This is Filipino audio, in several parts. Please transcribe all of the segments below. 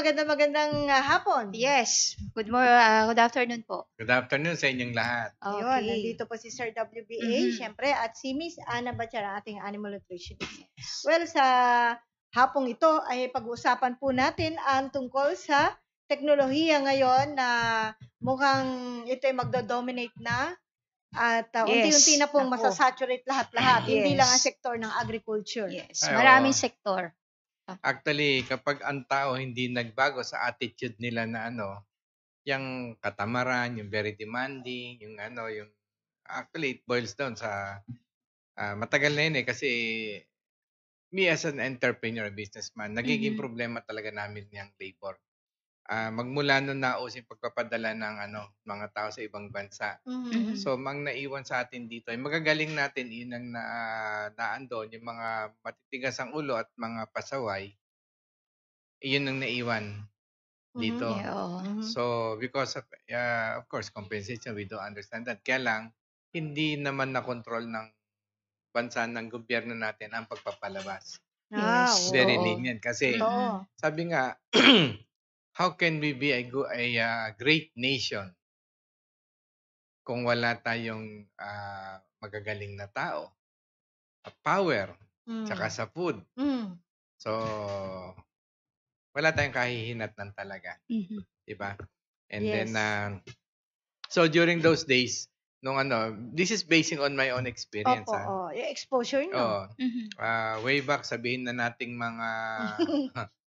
magandang hapon. Yes. Good afternoon po. Good afternoon sa inyong lahat. Yun, Okay. nandito po si Sir WBA, syempre, at si Miss Ana Batchara, ating animal nutritionist. Well, sa hapong ito ay pag-uusapan po natin ang tungkol sa teknolohiya ngayon na mukhang ito ay magdo-dominate na at unti-unti na pong masasaturate lahat-lahat. Hindi lang ang sektor ng agriculture. Yes. Maraming sektor. Actually, kapag ang tao hindi nagbago sa attitude nila na yung katamaran, yung very demanding, yung actually it boils down sa matagal na yun kasi me as an entrepreneur, businessman, nagiging problema talaga namin yung labor. Magmula nung naus yung pagpapadala ng mga tao sa ibang bansa. So, mang naiwan sa atin dito, ay magagaling natin yun ang naandon, yung mga matitigas ang ulo at mga pasaway, yun ang naiwan dito. So, because of course, compensation, we don't understand that. Kaya lang, hindi naman na-control ng bansa ng gobyerno natin ang pagpapalabas. Yes. Very lenient. Kasi, sabi nga, how can we be a great nation kung wala tayong magagaling na tao, power, tsaka sa food. So, wala tayong kahihinatnan talaga. Diba? And then, so during those days, nung this is basing on my own experience. Exposure no? Way back, sabihin na nating mga,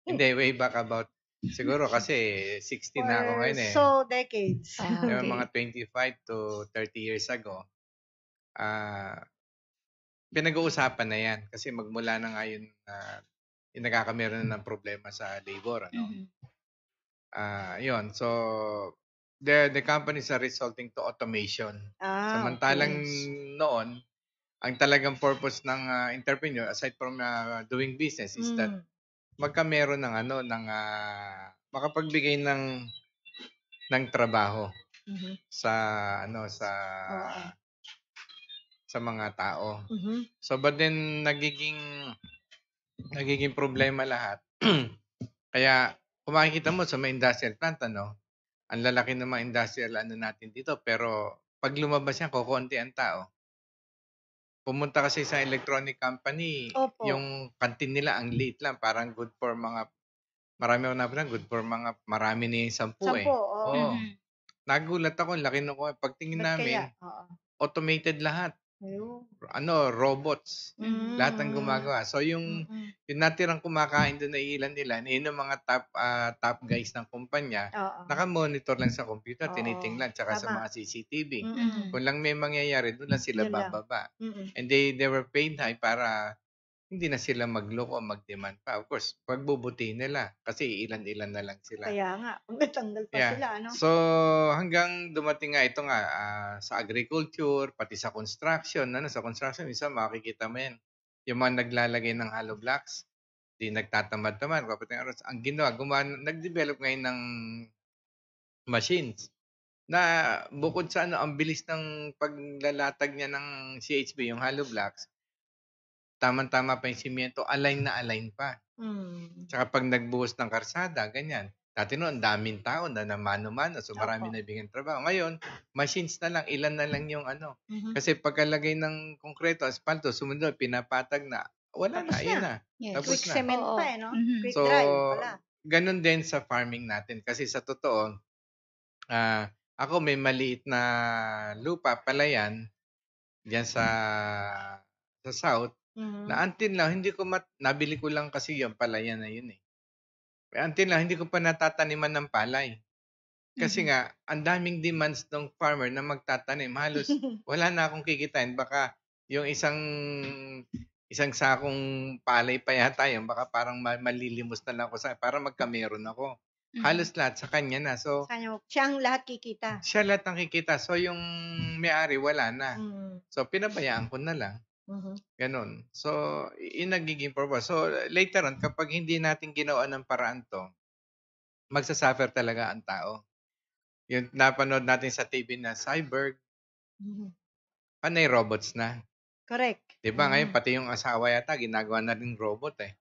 hindi, way back about, siguro kasi 60 na ako ngayon eh. So, decades. Mga 25 to 30 years ago, pinag-uusapan na yan. Kasi magmula na nga yun, yung nagkakameron ng problema sa labor. Yun. So, the companies are resulting to automation. Samantalang noon, ang talagang purpose ng entrepreneur, aside from doing business, is that magkameron ng makapagbigay ng trabaho sa mga tao. So but then nagiging problema lahat. Kaya kung makikita mo sa mga industrial plant ang lalaki ng mga industrial natin dito, pero pag lumabas yan, kukunti ang tao. Pumunta kasi sa electronic company, yung kantin nila ang liit lang, parang good for mga marami na yung 10 eh. Nagulat ako, laki nung pagtingin namin, automated lahat. Robots. Lahat ang gumagawa. So yung natirang kumakain doon na ilan-ilan, yun ang mga top guys ng kumpanya, naka-monitor lang sa computer, tinitingnan, tsaka sa mga CCTV. Kung lang may mangyayari, doon lang sila bababa. And they were paid high para hindi na sila magloko o mag-demand pa. Of course, pagbubuti nila kasi ilan-ilan na lang sila. Kaya nga, tanggal pa sila. So, hanggang dumating nga ito nga sa agriculture, pati sa construction. Sa construction, isa makikita mo yan. Yung mga naglalagay ng hollow blocks, di nagtatamad-tamad. Ang ginawa, nag-develop ngayon ng machines na bukod sa ang bilis ng paglalatag niya ng CHB, yung hollow blocks, tama-tama pa yung simyento, align na align pa. Tsaka pag nagbuhos ng karsada, ganyan. Dati noon, ang daming tao na mano-mano, so marami na bigyan trabaho. Ngayon, machines na lang, ilan na lang yung Kasi pagkalagay ng konkreto, asfalto, sumunod, pinapatag na, wala na, yun na. Tapos Quick na. cement pa Quick So, dry pala. ganun din sa farming natin. Kasi sa totoo, ako may maliit na lupa, palayan, diyan sa South, na until now, nabili ko lang kasi yung palayan na yun eh. Until now, hindi ko pa natataniman ng palay. Kasi nga, ang daming demands ng farmer na magtatanim. Halos wala na akong kikitain. Baka yung isang sakong palay pa yata yun, baka parang malilimos na lang ako para magkameron ako. Halos lahat sa kanya na. So, siya ang lahat kikita. Siya lahat ang kikita. So, yung may-ari, wala na. So, pinabayaan ko na lang. Ganon. So, yung nagiging purpose. So, later on, kapag hindi natin ginawa ng paraan to, magsasuffer talaga ang tao. Yung napanood natin sa TV na Cyborg, panay robots na. Correct. Diba? Ngayon, pati yung asawa yata, ginagawa na rin robot eh.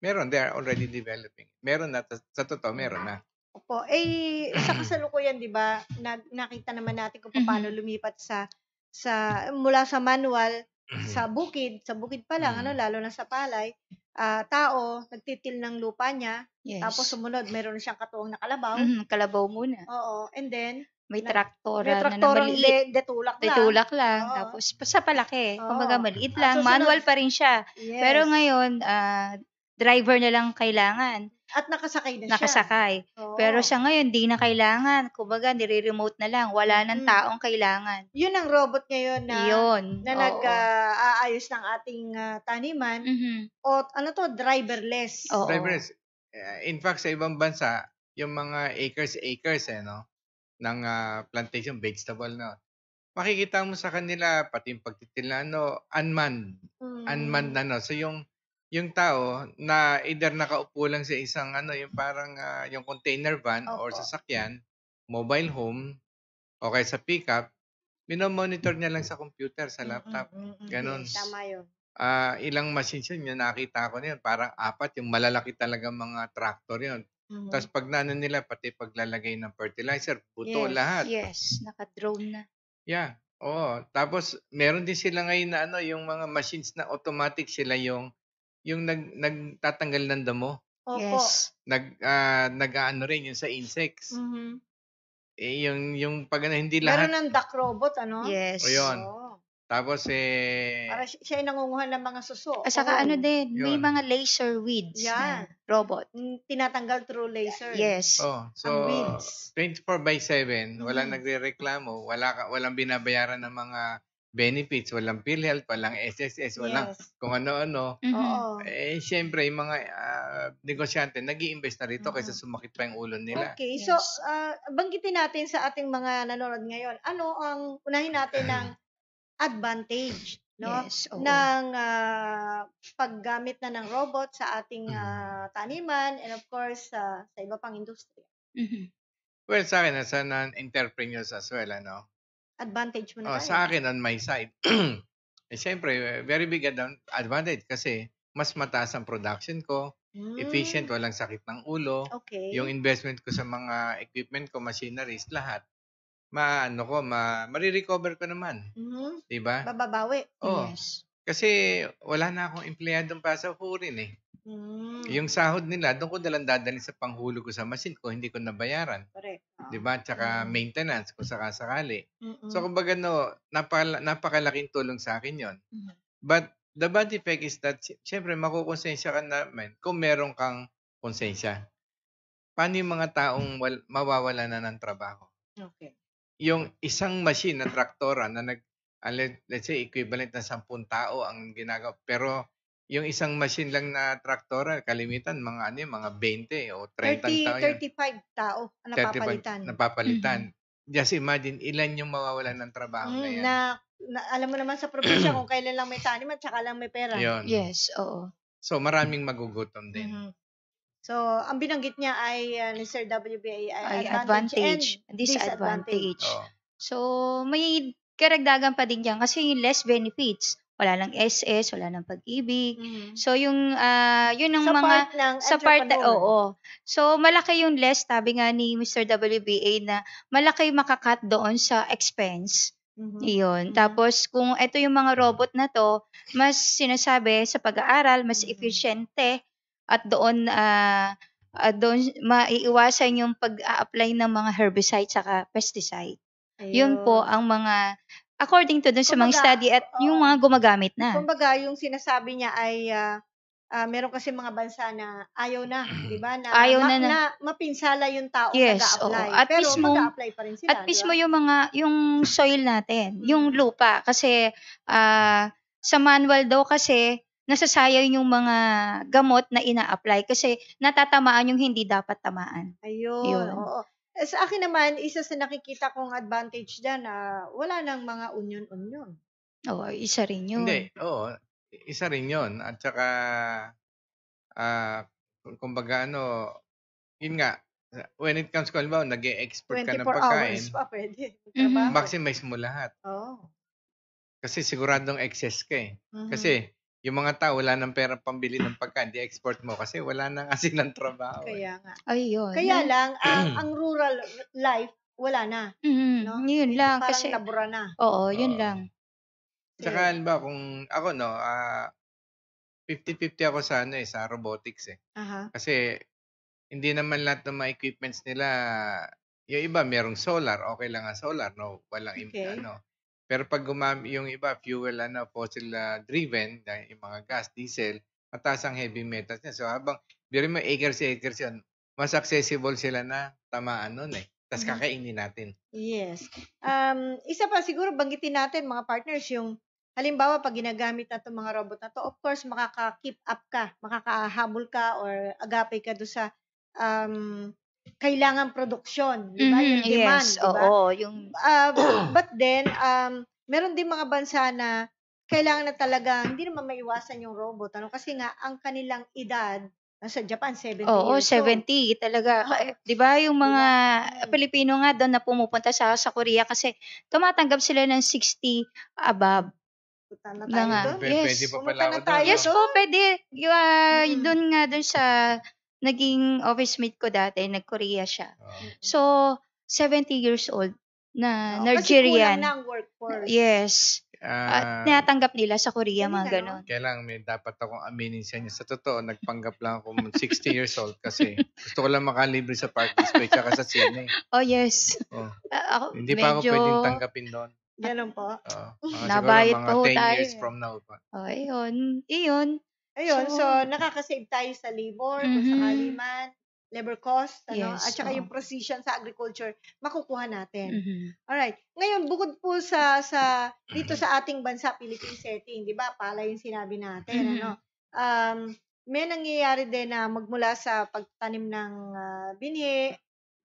Meron, they are already developing. Meron na, sa totoo, meron na. Opo. Sa kasalukuyan, 'di ba, nakita naman natin kung paano lumipat mula sa manual sa bukid pa lang, lalo na sa palay, tao nagtitil ng lupa niya, tapos Yes. sumunod meron na siyang katuwang na kalabaw. Kalabaw muna. Oo, and then May may traktora na traktorang maliit. detulak lang. Tutulak lang. Oo. Tapos sa palaki. Oo. Kumbaga maliit At lang. susunod- Manual pa rin siya. Yes. Pero ngayon, driver na lang kailangan. At nakasakay na siya. Nakasakay. Oo. Pero sa ngayon, di na kailangan. Kumbaga, nire-remote na lang. Wala nang taong kailangan. Yun ang robot ngayon na Yun. na Oo. nag-aayos ng ating taniman o driverless. Oo. Driverless. In fact, sa ibang bansa, yung mga acres, ng plantation, vegetable, no? Makikita mo sa kanila, pati yung pagtitil na, unmanned. Unmanned na, no? So, yung tao na either nakaupo lang sa isang, yung parang, yung container van or Opo. sasakyan, mobile home, o kaya sa pickup, minomonitor niya lang sa computer, sa laptop. Ganon. Yes, tama yun. Ilang machines yun, yung nakita ko na yun, parang 4, yung malalaki talaga mga tractor yun. Tapos pag nano nila, pati paglalagay ng fertilizer, buto Yes. lahat. Yes. Naka-drone na. Yeah. Oo. Tapos meron din sila ngayon na yung mga machines na automatic sila yung nagtatanggal ng damo. Opo. Yes. Nag-aano rin yung sa insects. Yung pag hindi lahat. Meron ng duck robot, Yes. O yun. Oo. Tapos Para siya ay nangunguha ng mga suso. At saka Oo. din, may Yun. mga laser weeds Yan. na robot. Tinatanggal through laser. Yes. so Ang weeds. 24/7, walang nagrereklamo, walang binabayaran ng mga benefits, walang PhilHealth, walang SSS, walang Yes. kung ano-ano. Oo. Siyempre, yung mga negosyante, nag-i-invest na rito kaysa sumakit pa yung ulo nila. Okay. Yes. So, banggitin natin sa ating mga nanonood ngayon, ano ang unahin natin ng advantage, no? Yes, oo. Ng paggamit na ng robot sa ating taniman and of course sa iba pang industriya. Well, sa akin, as an entrepreneur as well, Advantage mo na tayo. sa akin, on my side, siyempre, very big advantage kasi mas mataas ang production ko, efficient, walang sakit ng ulo, Okay. yung investment ko sa mga equipment ko, machineries, lahat, marirecover ko naman. Diba? Bababawi. Oo. Yes. Kasi wala na akong empleyadong pasahurin eh. Yung sahod nila, doon ko nalang dadalhin sa panghulog ko sa machine ko, hindi ko nabayaran. Correct. Diba? Tsaka maintenance kung sakasakali. So, kumbaga, napakalaking tulong sa akin yon. But, the bad effect is that, syempre, makukonsensya ka naman kung meron kang konsensya. Paano yung mga taong mawawala na ng trabaho? Okay. Yung isang machine na traktora na let's say, equivalent na 10 tao ang ginagawa. Pero, yung isang machine lang na traktora, kalimitan, mga 20 o 30 tao yun. 35 tao ang 35 napapalitan. Just imagine, ilan yung mawawalan ng trabaho na yan. Alam mo naman sa probinsya kung kailan lang may tanim at saka lang may pera. Yun. Yes, oo. So, maraming magugutom din. So, ang binanggit niya ay ni Sir WBA Ay ay advantage and and disadvantage. Oo. So, may karagdagan pa din dyan kasi yung less benefits. Wala ng SS, wala ng pag-ibig. So, yun ang Sa mga... part ng entrepreneur. Oo. So, malaki yung less, sabi nga ni Mr. WBA na malaki makakat doon sa expense. Iyon. Tapos, kung ito yung mga robot na to, mas sinasabi sa pag-aaral, mas efficiente at doon maiiwasan yung pag-a-apply ng mga herbicide saka pesticide. Yun po ang mga according to dun sa mga Kumbaga, study at yung mga gumagamit na. Kumbaga, yung sinasabi niya ay meron kasi mga bansa na ayaw na, di ba? Na, Ayaw na. na mapinsala yung tao Yes, nag-a-apply. oo. At Pero mismo- mag-a-apply pa rin sila. At mismo yung soil natin, yung lupa kasi sa manual daw kasi nasasayang yung mga gamot na ina-apply kasi natatamaan yung hindi dapat tamaan. Ayun. Yun. Oo. Sa akin naman, isa sa nakikita kong advantage dyan, wala nang mga union-union. Oo, isa rin yun. Hindi. Oo. Isa rin yun. At saka, kumbaga, yun nga, when it comes, halimbawa, nag-e-export ka ng 24 pagkain, hours pa pwede. Mhm. maximize mo lahat. Oo. Kasi siguradong excess ka eh. Kasi, yung mga tao wala nang pera pambili ng pagkain, di export mo kasi wala nang kasi ng trabaho. Kaya nga. Ayun. Kaya lang, ang rural life, wala na. No? Yun lang. Parang Kasi, nabura na. oo, yun Oo. lang. Tsaka halimbawa kung ako 50-50 ako sa sa robotics Aha. Kasi hindi naman lahat ng mga equipments nila, yung iba merong solar, okay lang ang solar, no? Walang Okay. Pero pag yung iba fuel fossil driven, yung mga gas, diesel, mataas ang heavy metals niya. So habang biro mo acres yun, mas accessible sila na tamaan nun Tapos kakainin natin. Yes. Isa pa siguro banggitin natin mga partners yung halimbawa pag ginagamit na itong mga robot na to, of course makaka-keep up ka, makakahabol ka or agapay ka do sa kailangan produksyon, di ba? Yung demand, Yes, di ba? oo. Yung, But then, meron din mga bansa na kailangan na talaga, hindi naman maiwasan yung robot. Kasi nga, ang kanilang edad, sa Japan, 70 oo, years old. 70 talaga. Di ba yung mga Pilipino nga doon na pumupunta sa Korea kasi tumatanggap sila ng 60 above. Punta na Na tayo nga. doon. Yes. Pwede pa Pumunta pala na ako tayo doon. Yes po, pwede. Doon nga doon sa naging office mate ko dati, nag-Korea siya. So, 70 years old na Kasi kulang Nigerian. na ang workforce. Yes. At tinatanggap nila sa Korea, Hindi mga nga, ganon. Kailangan may dapat akong aminin sa inyo. Sa totoo, nagpanggap lang ako 60 years old kasi gusto ko lang makalibre sa park display tsaka sa sine. Oh, yes. Oh. Ako, Hindi pa ako medyo- pwedeng tanggapin doon. Ganun po. Siguro Nabayad mga pa ho 10 tayo years from now pa. Oh, ayun. Iyon. Ayun, so So, nakakasave tayo sa labor, kung sakali man, labor cost, Yes, at saka oo. yung precision sa agriculture, makukuha natin. Mhm. Alright. Ngayon, bukod po sa dito sa ating bansa, Philippine setting, di ba? Pala yung sinabi natin, may nangyayari din na magmula sa pagtanim ng binhi,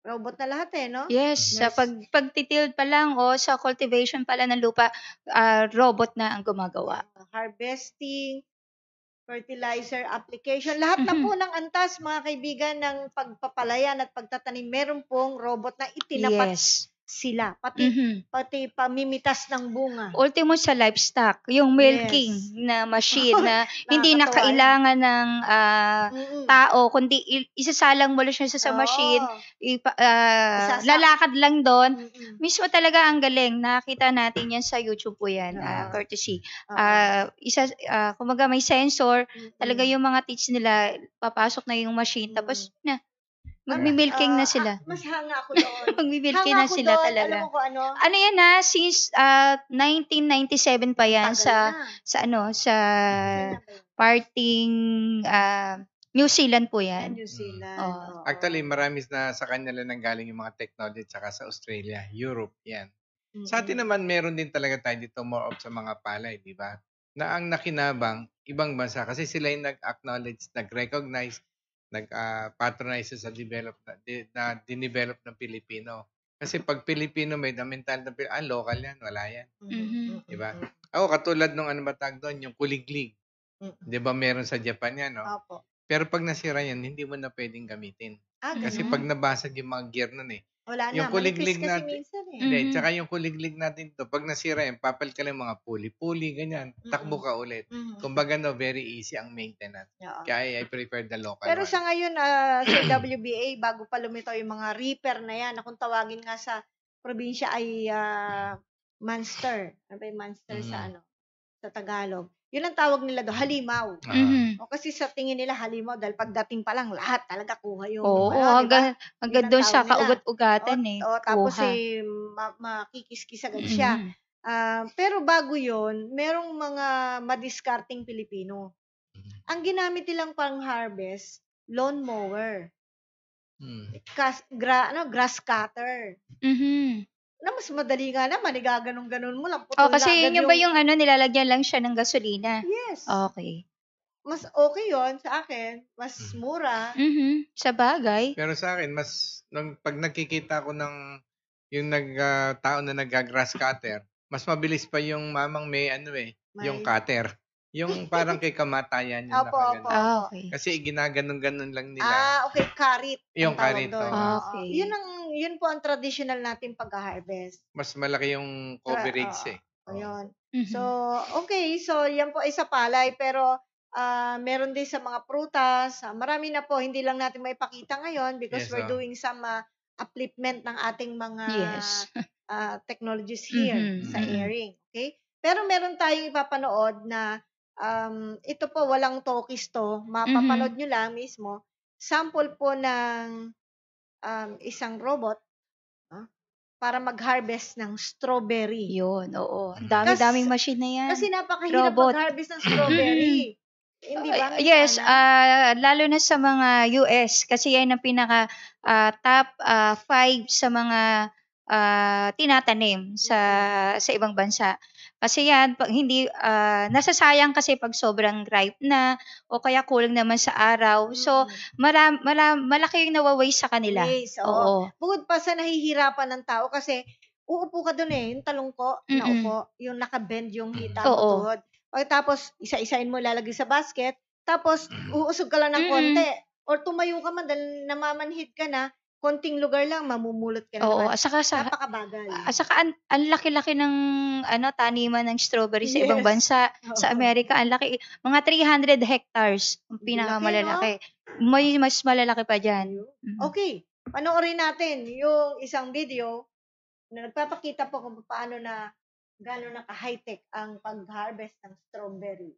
robot na lahat no? Yes, sa pagtitild pa lang o sa cultivation pala ng lupa, robot na ang gumagawa. Harvesting, fertilizer application, lahat na po ng antas, mga kaibigan, ng pagpapalayan at pagtatanim, meron pong robot na itinapat Yes. sila. Pati pamimitas ng bunga. Ultimo sa livestock, yung milking na machine na hindi na Nakakatawa kailangan ng tao, kundi isasalang mo lang siya sa Oo. machine, Isasak- lalakad lang doon. Mismo talaga ang galing. Nakita natin yan sa YouTube po yan, Oo. courtesy. Kumaga may sensor, talaga yung mga teach nila, papasok na yung machine, tapos magmi-milking na sila. Mas hanga ako doon. Magmi-milking Hanga na ako sila doon. talaga. Alam mo kung ano? Ano yan since 1997 pa yan Tagal na. sa parting New Zealand po yan. New Zealand. Oo. Actually, marami na sa kanila nang galing yung mga technology tsaka sa Australia, Europe, yan. Sa atin naman, meron din talaga tayo dito more of sa mga palay, di ba? Na ang nakinabang, ibang bansa, kasi sila yung nag-acknowledge, nag-recognize, nag-patronize sa dinevelop ng Pilipino. Kasi pag Pilipino made, ang mental ng Pilipino, local yan, wala yan. Di ba? Ako, katulad nung matag doon, yung kuliglig. Di ba meron sa Japan yan, no? Opo. Pero pag nasira yan, hindi mo na pwedeng gamitin. Kasi ganun. pag nabasag yung mga gear nun Wala na. yung kuliglig Manipis kasi natin. minsan Hindi, tsaka yung kuliglig natin to, pag nasira yan, papal ka lang mga puli-puli, ganyan. Takbo ka ulit. Kumbaga, very easy ang maintenance. Oo. Kaya I prefer the local Pero one. sa ngayon, sa WBA, bago pa lumitaw yung mga reaper na yan, na kung tawagin nga sa probinsya ay monster. Ano ba yung monster sa Tagalog? Yun ang tawag nila doon, halimaw. O kasi sa tingin nila halimaw, dahil pagdating pa lang, lahat talaga kuha yung Oo, diba? hanggang doon sa kaugat-ugatan Tapos kuha. makikis-kis agad siya. Pero bago yun, merong mga madiskarting Pilipino. Ang ginamit nilang pang-harvest, lawn mower. Grass cutter. Na mas madali nga naman, ganon-ganon mo lang. Putol Kasi na agad yun ba yung nilalagyan lang siya ng gasolina? Yes. Okay. Mas okay yon sa akin. Mas mura. Sa bagay. Pero sa akin, pag nakikita ko ng yung tao na nag-grass cutter, mas mabilis pa yung mamang may yung cutter. Yung parang kay kamatayan yung Opo. Okay. Kasi ginaganon-ganon lang nila. Okay, karit. Yung ang tawag karit, doon. Okay. Yun po ang traditional natin pag-harvest. Mas malaki yung coverage Ayun. Mhm. So, okay. So, yan po ay sa palay. Pero, meron din sa mga prutas. Marami na po. Hindi lang natin maipakita ngayon because Yes, we're oh. doing some upliftment ng ating mga Yes. technologies here sa Mhm. airing. Okay? Pero meron tayong ipapanood na ito po, walang talkies to. Mapapanood nyo lang mismo. Sample po ng isang robot para mag-harvest ng strawberry. Yun, oo. Ang Kas- dami-daming machine na yan. Kasi napakahirap Robot. mag-harvest ng strawberry. Hindi ba, Miss Yes, Ana? lalo na sa mga US kasi yan ang pinaka top 5 sa mga tinatanim sa ibang bansa. Kasi yan pag hindi nasasayang kasi pag sobrang ripe na o kaya kulang naman sa araw. So malaki yung nawa-waste sa kanila. Yes, oo. Oo. Bukod pa sa nahihirapan ng tao kasi uupo ka doon yung talongko na upo, yung nakabend yung hita mo Oo. tuhod. Tapos isa-isain mo lalagay sa basket, tapos uusog ka lang ng konti. Or tumayo ka man dahil namamanhid ka na, konting lugar lang, mamumulot ka na Oo, naman. at saka Napakabagal. ang laki-laki ng taniman ng strawberry sa ibang Yes. bansa. Sa Oo. Amerika, ang laki. Mga 300 hectares ang pinakamalalaki. May mas malalaki pa dyan. Okay, panoorin natin yung isang video na nagpapakita po kung paano na gano'n naka-high-tech ang pag-harvest ng strawberry.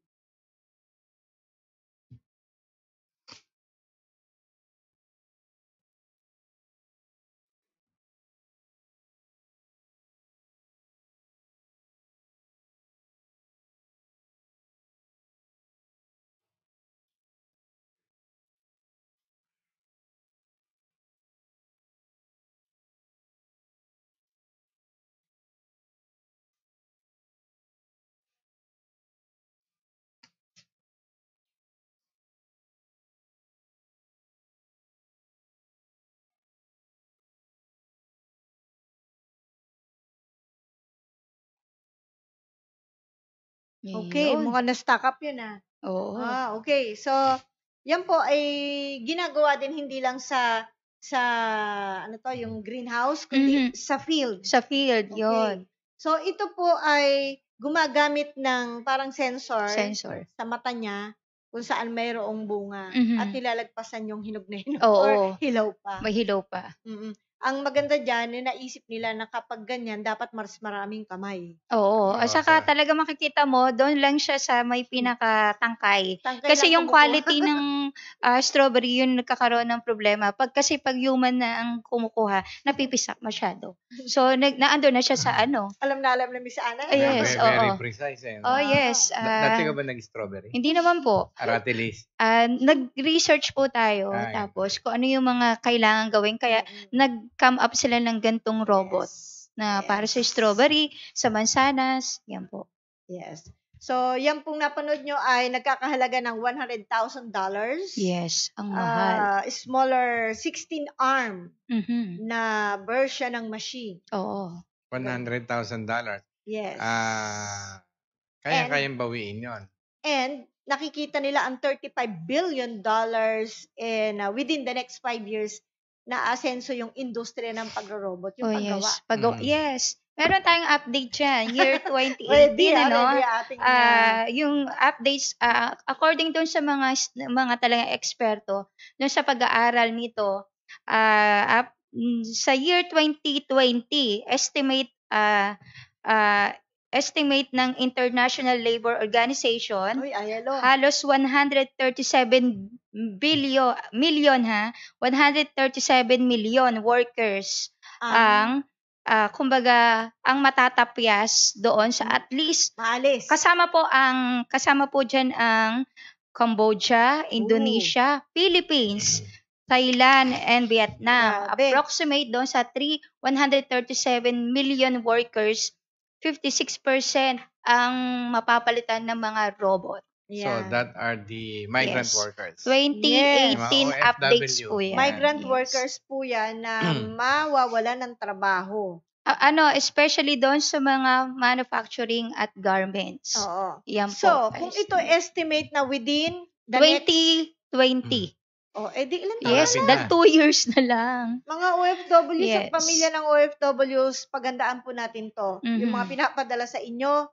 Okay, Yun. mukhang na-stock up yun Oo. Okay. So, yan po ay ginagawa din hindi lang sa yung greenhouse, kundi sa field. Sa field, yun. So, ito po ay gumagamit ng parang sensor sa mata niya kung saan mayroong bunga at nilalagpasan yung hinog na hinog Oo. or hilaw pa. May hilaw pa. Ang maganda dyan, naisip nila na kapag ganyan, dapat mas maraming kamay. Oo. At saka talaga makikita mo, doon lang siya sa may pinakatangkay. Kasi yung quality ng strawberry, yun nagkakaroon ng problema. Pag human na ang kumukuha, napipisak masyado. So, naando na siya sa ano. Alam na Miss Ana. Yes, Very oo. precise. Oh, yes. Dati ka ba nag-strawberry? Hindi naman po. Aratilis. Nag-research po tayo. Tapos, kung ano yung mga kailangan gawin. Kaya, nag-come up sila ng gantong robot na para sa strawberry, sa mansanas. Yan po. Yes. So, yan pong napanood nyo ay nagkakahalaga ng $100,000. Yes, ang mahal. Smaller 16-arm Mhm. na version ng machine. Oo. $100,000. Yes. Kayang bawiin yon. And nakikita nila ang $35 billion in within the next 5 years na asenso yung industriya ng pagro-robot, yung paggawa. Yes. Meron tayong update dyan, year 2018, yung updates, according doon sa mga talagang eksperto, doon sa pag-aaral nito, sa year 2020, estimate ng International Labor Organization, halos 137 million workers ang matatapyas doon sa at least maalis. Kasama po diyan ang Cambodia, Indonesia, Philippines, Thailand, and Vietnam. Approximate doon sa 137 million workers, 56% ang mapapalitan ng mga robot. So, that are the migrant workers. 2018 updates po yan. Migrant workers po yan na mawawalan ng trabaho. Especially doon sa mga manufacturing at garments. Oo. Yan so, po. Kung ito estimate na within the 2020. Oh, di ilan taon Yes, Malapit dahil na. 2 years na lang. Mga OFW, sa Yes. pamilya ng OFWs, pagandaan po natin to. Yung mga Mhm. pinapadala sa inyo,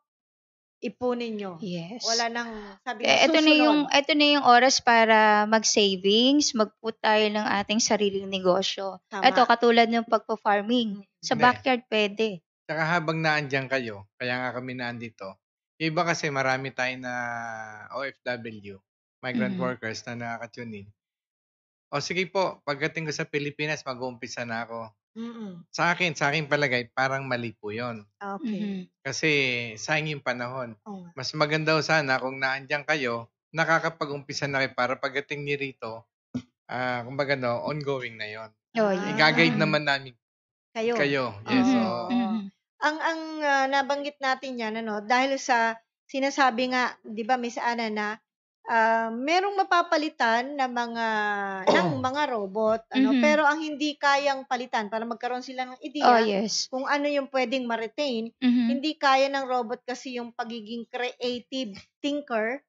ipunin nyo. Yes. Wala nang, sabi Eh, nga, susunod. ito na yung oras para mag-savings, mag-put tayo ng ating sariling negosyo. Tama. Ito, katulad ng pagpo-farming. Sa Hindi. backyard, pwede. Tsaka habang naandyan kayo, kaya nga kami naandito, yung iba kasi marami tayo na OFW, migrant Mhm. workers na nakaka-tune in. O sige po, pagdating ko sa Pilipinas, mag-uumpisa na ako. Mm-mm. Sa akin palagay, parang mali po yun. Okay. Mhm. Kasi sayang yung panahon. Oo nga. Mas maganda ho sana kung naandyan kayo, nakakapag-umpisa na kayo para pagdating ni rito, kumbaga ongoing na yon. Oh, Ah. I-guide yeah. naman namin Kayo. kayo. Yes, Mhm. oo. Mhm. Ang nabanggit natin yan, dahil sa sinasabi nga, di ba, Miss Ana, na merong mapapalitan na ng mga robot, Mhm. pero ang hindi kayang palitan para magkaroon sila ng Oh, ideya yes. kung ano yung pwedeng ma-retain, Mhm. hindi kaya ng robot kasi yung pagiging creative thinker.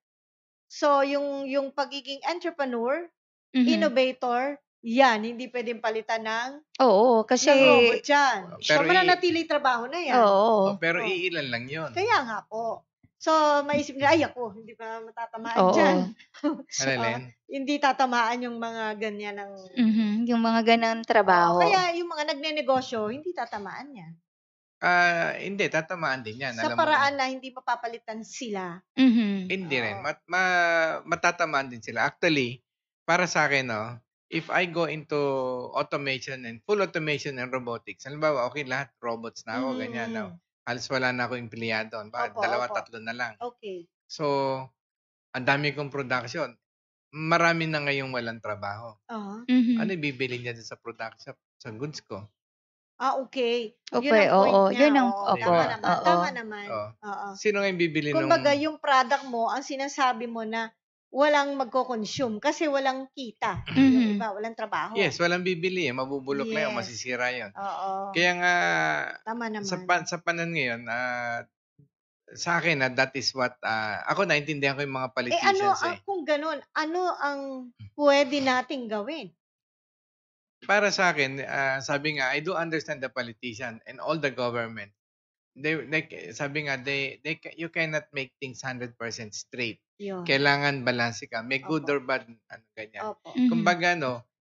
So, yung pagiging entrepreneur, Mhm. innovator, yan, hindi pwedeng palitan ng Oo, kasi... robot yan. So, Pero mananatili trabaho na yan. Oo. Pero Oh. iilan lang yon. Kaya nga po. So, maisip nila, ay ako, hindi pa matatamaan Oo. dyan. Ano, Len? Hindi tatamaan yung mga ganyan ng... Mhm. Yung mga ganang trabaho. Kaya yung mga nagnenegosyo, hindi tatamaan yan. Hindi, tatamaan din yan. Sa Alam mo, paraan na hindi mapapalitan sila. Mhm. hindi rin. Oo. Matatamaan din sila. Actually, para sa akin, if I go into automation and full automation and robotics, halimbawa, okay, lahat robots na ako, ganyan. No? Halos wala na ako empleyado. Opo, Dalawa, opo. tatlo na lang. Okay. So, ang dami kong production. Marami na ngayong walang trabaho. Mhm. Ano ibibili niya dun sa production, sa goods ko? Okay. Okay, Yun ang point oo. niya. Yun ang... Oo, Di Opo. tama ba? naman. Oo. Tama naman. Oh. Oo. Sino nga yung bibili Kumbaga, nung... yung product mo, ang sinasabi mo na walang magko-consume kasi walang kita. Yung Mhm. iba, walang trabaho. Yes, walang bibili. Mabubulok lang yun, Yes. masisira yun. Oo. Kaya nga, Tama naman. sa panon ngayon, sa akin, that is what, ako naintindihan ko yung mga politicians Kung ganun, ano ang pwede nating gawin? Para sa akin, sabi nga, I do understand the politician and all the government. Sabi nga, you cannot make things 100% straight. Yun. Kailangan balanse ka. May good Opo. or bad, ganyan. Opo. Mhm. Kumbaga,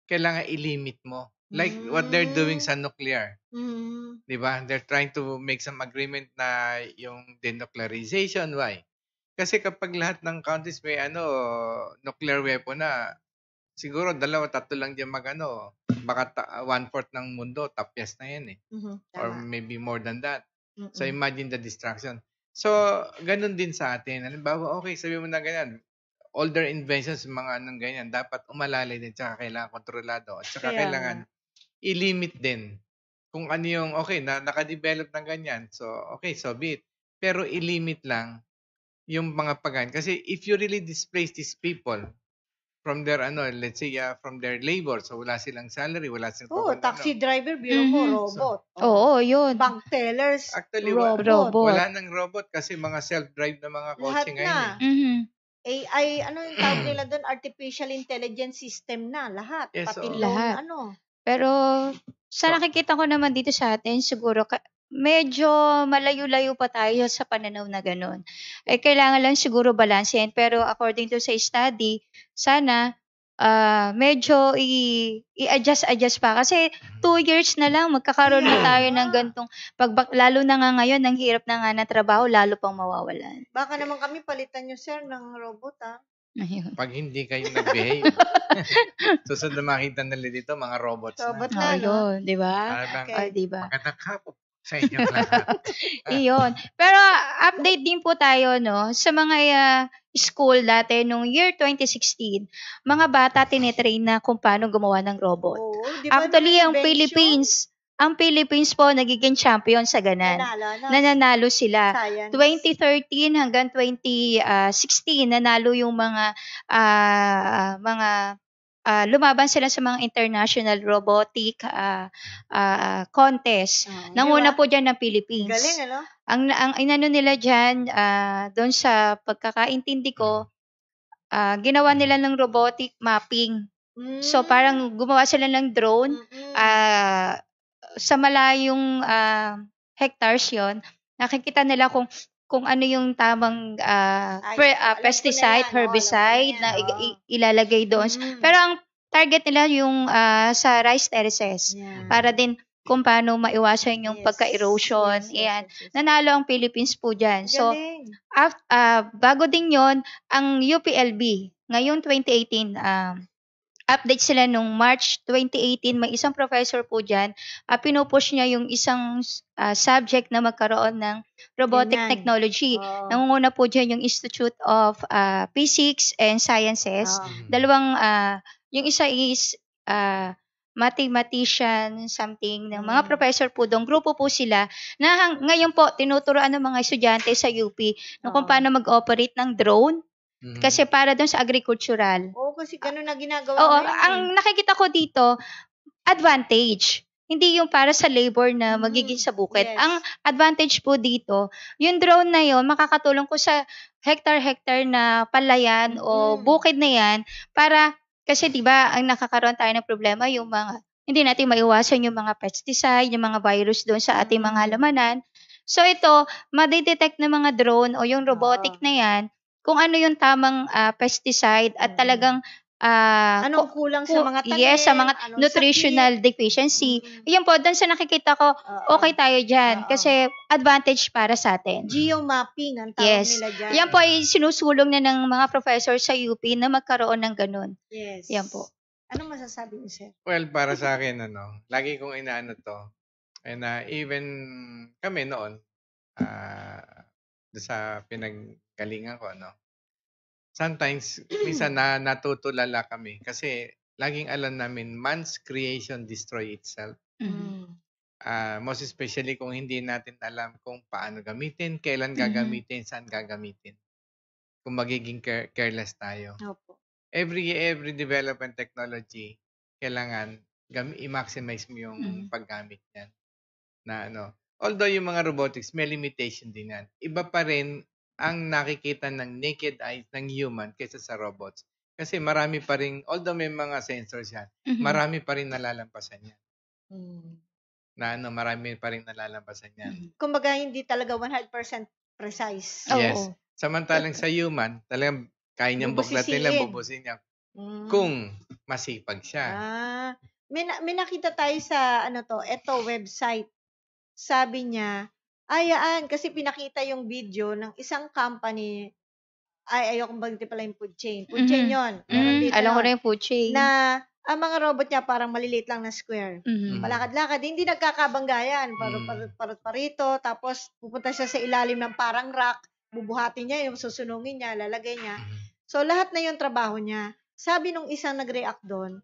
kailangan i-limit mo. Like what they're doing sa nuclear. Mhm. Di ba? They're trying to make some agreement na yung denuclearization. Why? Kasi kapag lahat ng countries may nuclear weapon na, siguro 2-3 lang diyan baka 1/4 ng mundo tapyas na yan Mhm. or Tama. maybe more than that. Mm-mm. So imagine the destruction. So ganun din sa atin. Halimbawa, okay, sabi mo na ganyan, older inventions, mga anong ganyan, dapat umalalay din, tsaka kailangan kontrolado, at tsaka Kaya kailangan i-limit din. Kung ano yung, okay, naka-develop ng ganyan, so okay, so be it. Pero i-limit lang yung mga pagan. Kasi if you really displace these people from their, let's say, from their labor, so wala silang salary, wala silang taxi driver, biro mo, Mhm. robot. Oo, yun. Bank tellers, Actually, Robot. wala nang robot kasi mga self-drive na mga Lahat kotse ngayon na. Mhm. AI, ano yung tawag nila doon? Artificial intelligence system na, lahat. Yes, Pati oo. loan, Lahat. Pero sa nakikita ko naman dito sa atin, siguro medyo malayo-layo pa tayo sa pananaw na ganun. Kailangan lang siguro balansehin. Pero according to sa study, sana medyo i-adjust pa. Kasi 2 years na lang, magkakaroon na Kaya tayo nga. ng gantong, lalo na nga ngayon, ang hirap na nga na trabaho, lalo pang mawawalan. Baka naman kami palitan nyo, sir, ng robot, Ayun. Pag hindi kayo nag-behave, susunod na makita nila dito, mga robots Robot na. na. Ayun, di ba? Parang, Okay. Di ba? magandang hapon sa inyo lahat. Iyon. Pero update din po tayo, no, sa mga school dati nung year 2016, mga bata tinetrain na kung paano gumawa ng robot. Oo, di ba Actually, nung invention? ang Philippines po nagiging champion sa ganan. Nananalo sila. Science. 2013 hanggang 2016 nanalo yung mga lumaban sila sa mga international robotic contest. Nanguna po diyan ng Philippines. Galing, ano? Ang inano nila diyan doon sa pagkakaintindi ko, ginawa nila ng robotic mapping So, parang gumawa sila ng drone. Sa malayong hectares yon, nakikita nila kung ano yung tamang alam ko na pesticide, yan. Alam ko herbicide na na yan. ilalagay doon. Pero ang target nila yung sa rice terraces. Yan. Para din kung paano maiwasan yung Yes. pagka-erosion. Yan. Nanalo ang Philippines po dyan. So, Galing. bago din yon ang UPLB, ngayon 2018, update sila nung March 2018, may isang professor po dyan, pinupush niya yung isang subject na magkaroon ng robotic Ganyan. technology. Oo. Nangunguna po dyan yung Institute of Physics and Sciences. Dalawang, yung isa is mathematician, something, ng mga professor po doon. Grupo po sila na ngayon po tinuturuan ng mga estudyante sa UP kung paano mag-operate ng drone. Kasi para doon sa agricultural. Oo, kasi ganun na ginagawa Oo, ngayon. ang nakikita ko dito, advantage. Hindi yung para sa labor na magiging sa bukid. Yes. Ang advantage po dito, yung drone na yon makakatulong ko sa hectare-hectare na palayan o bukid na yan para, kasi diba, ang nakakaroon tayo ng problema, yung mga, hindi natin maiwasan yung mga pesticide, yung mga virus doon sa ating mga halamanan. So ito, madidetect ng mga drone o yung robotic na yan, kung ano yung tamang pesticide at talagang Anong kulang sa mga tanim? Yes, sa mga anong nutritional deficiency. Yan po, doon sa nakikita ko, okay tayo dyan. Kasi advantage para sa atin. Geomapping ang tawag Yes. nila dyan. Yan po ay sinusulong na ng mga professor sa UP na magkaroon ng ganun. Yes. Yan po. Anong masasabi niyo, sir? Well, para sa akin, lagi kong inaano to. And even kami noon, sa pinaggalingan ko, sometimes, minsan natutulala kami kasi laging alam namin, man's creation destroy itself. Most especially kung hindi natin alam kung paano gamitin, kailan gagamitin, saan gagamitin. Kung magiging careless tayo. Opo. Every development technology, kailangan i-maximize mo yung paggamit niyan. Although yung mga robotics, may limitation din yan. Iba pa rin ang nakikita ng naked eye ng human kaysa sa robots. Kasi marami pa rin, although may mga sensors yan, marami pa rin nalalampasan yan. Marami pa rin nalalampasan yan. Kumbaga, hindi talaga 100% precise. Yes. Oo. Samantalang sa human, talagang kaya niyang buklatin lang, bubusin niya. Kung masipag siya. May nakita tayo sa, website. Sabi niya, ayaan, kasi pinakita yung video ng isang company, ayokong bagay pala yung food chain. Food chain yun. Alam ko na yung food chain. Na, ang mga robot niya parang maliliit lang na square. Palakad-lakad, hindi nagkakabanggayan. Parot-parito, tapos pupunta siya sa ilalim ng parang rack, bubuhatin niya, yung susunungin niya, lalagay niya. So, lahat na yung trabaho niya. Sabi nung isang nag-react doon,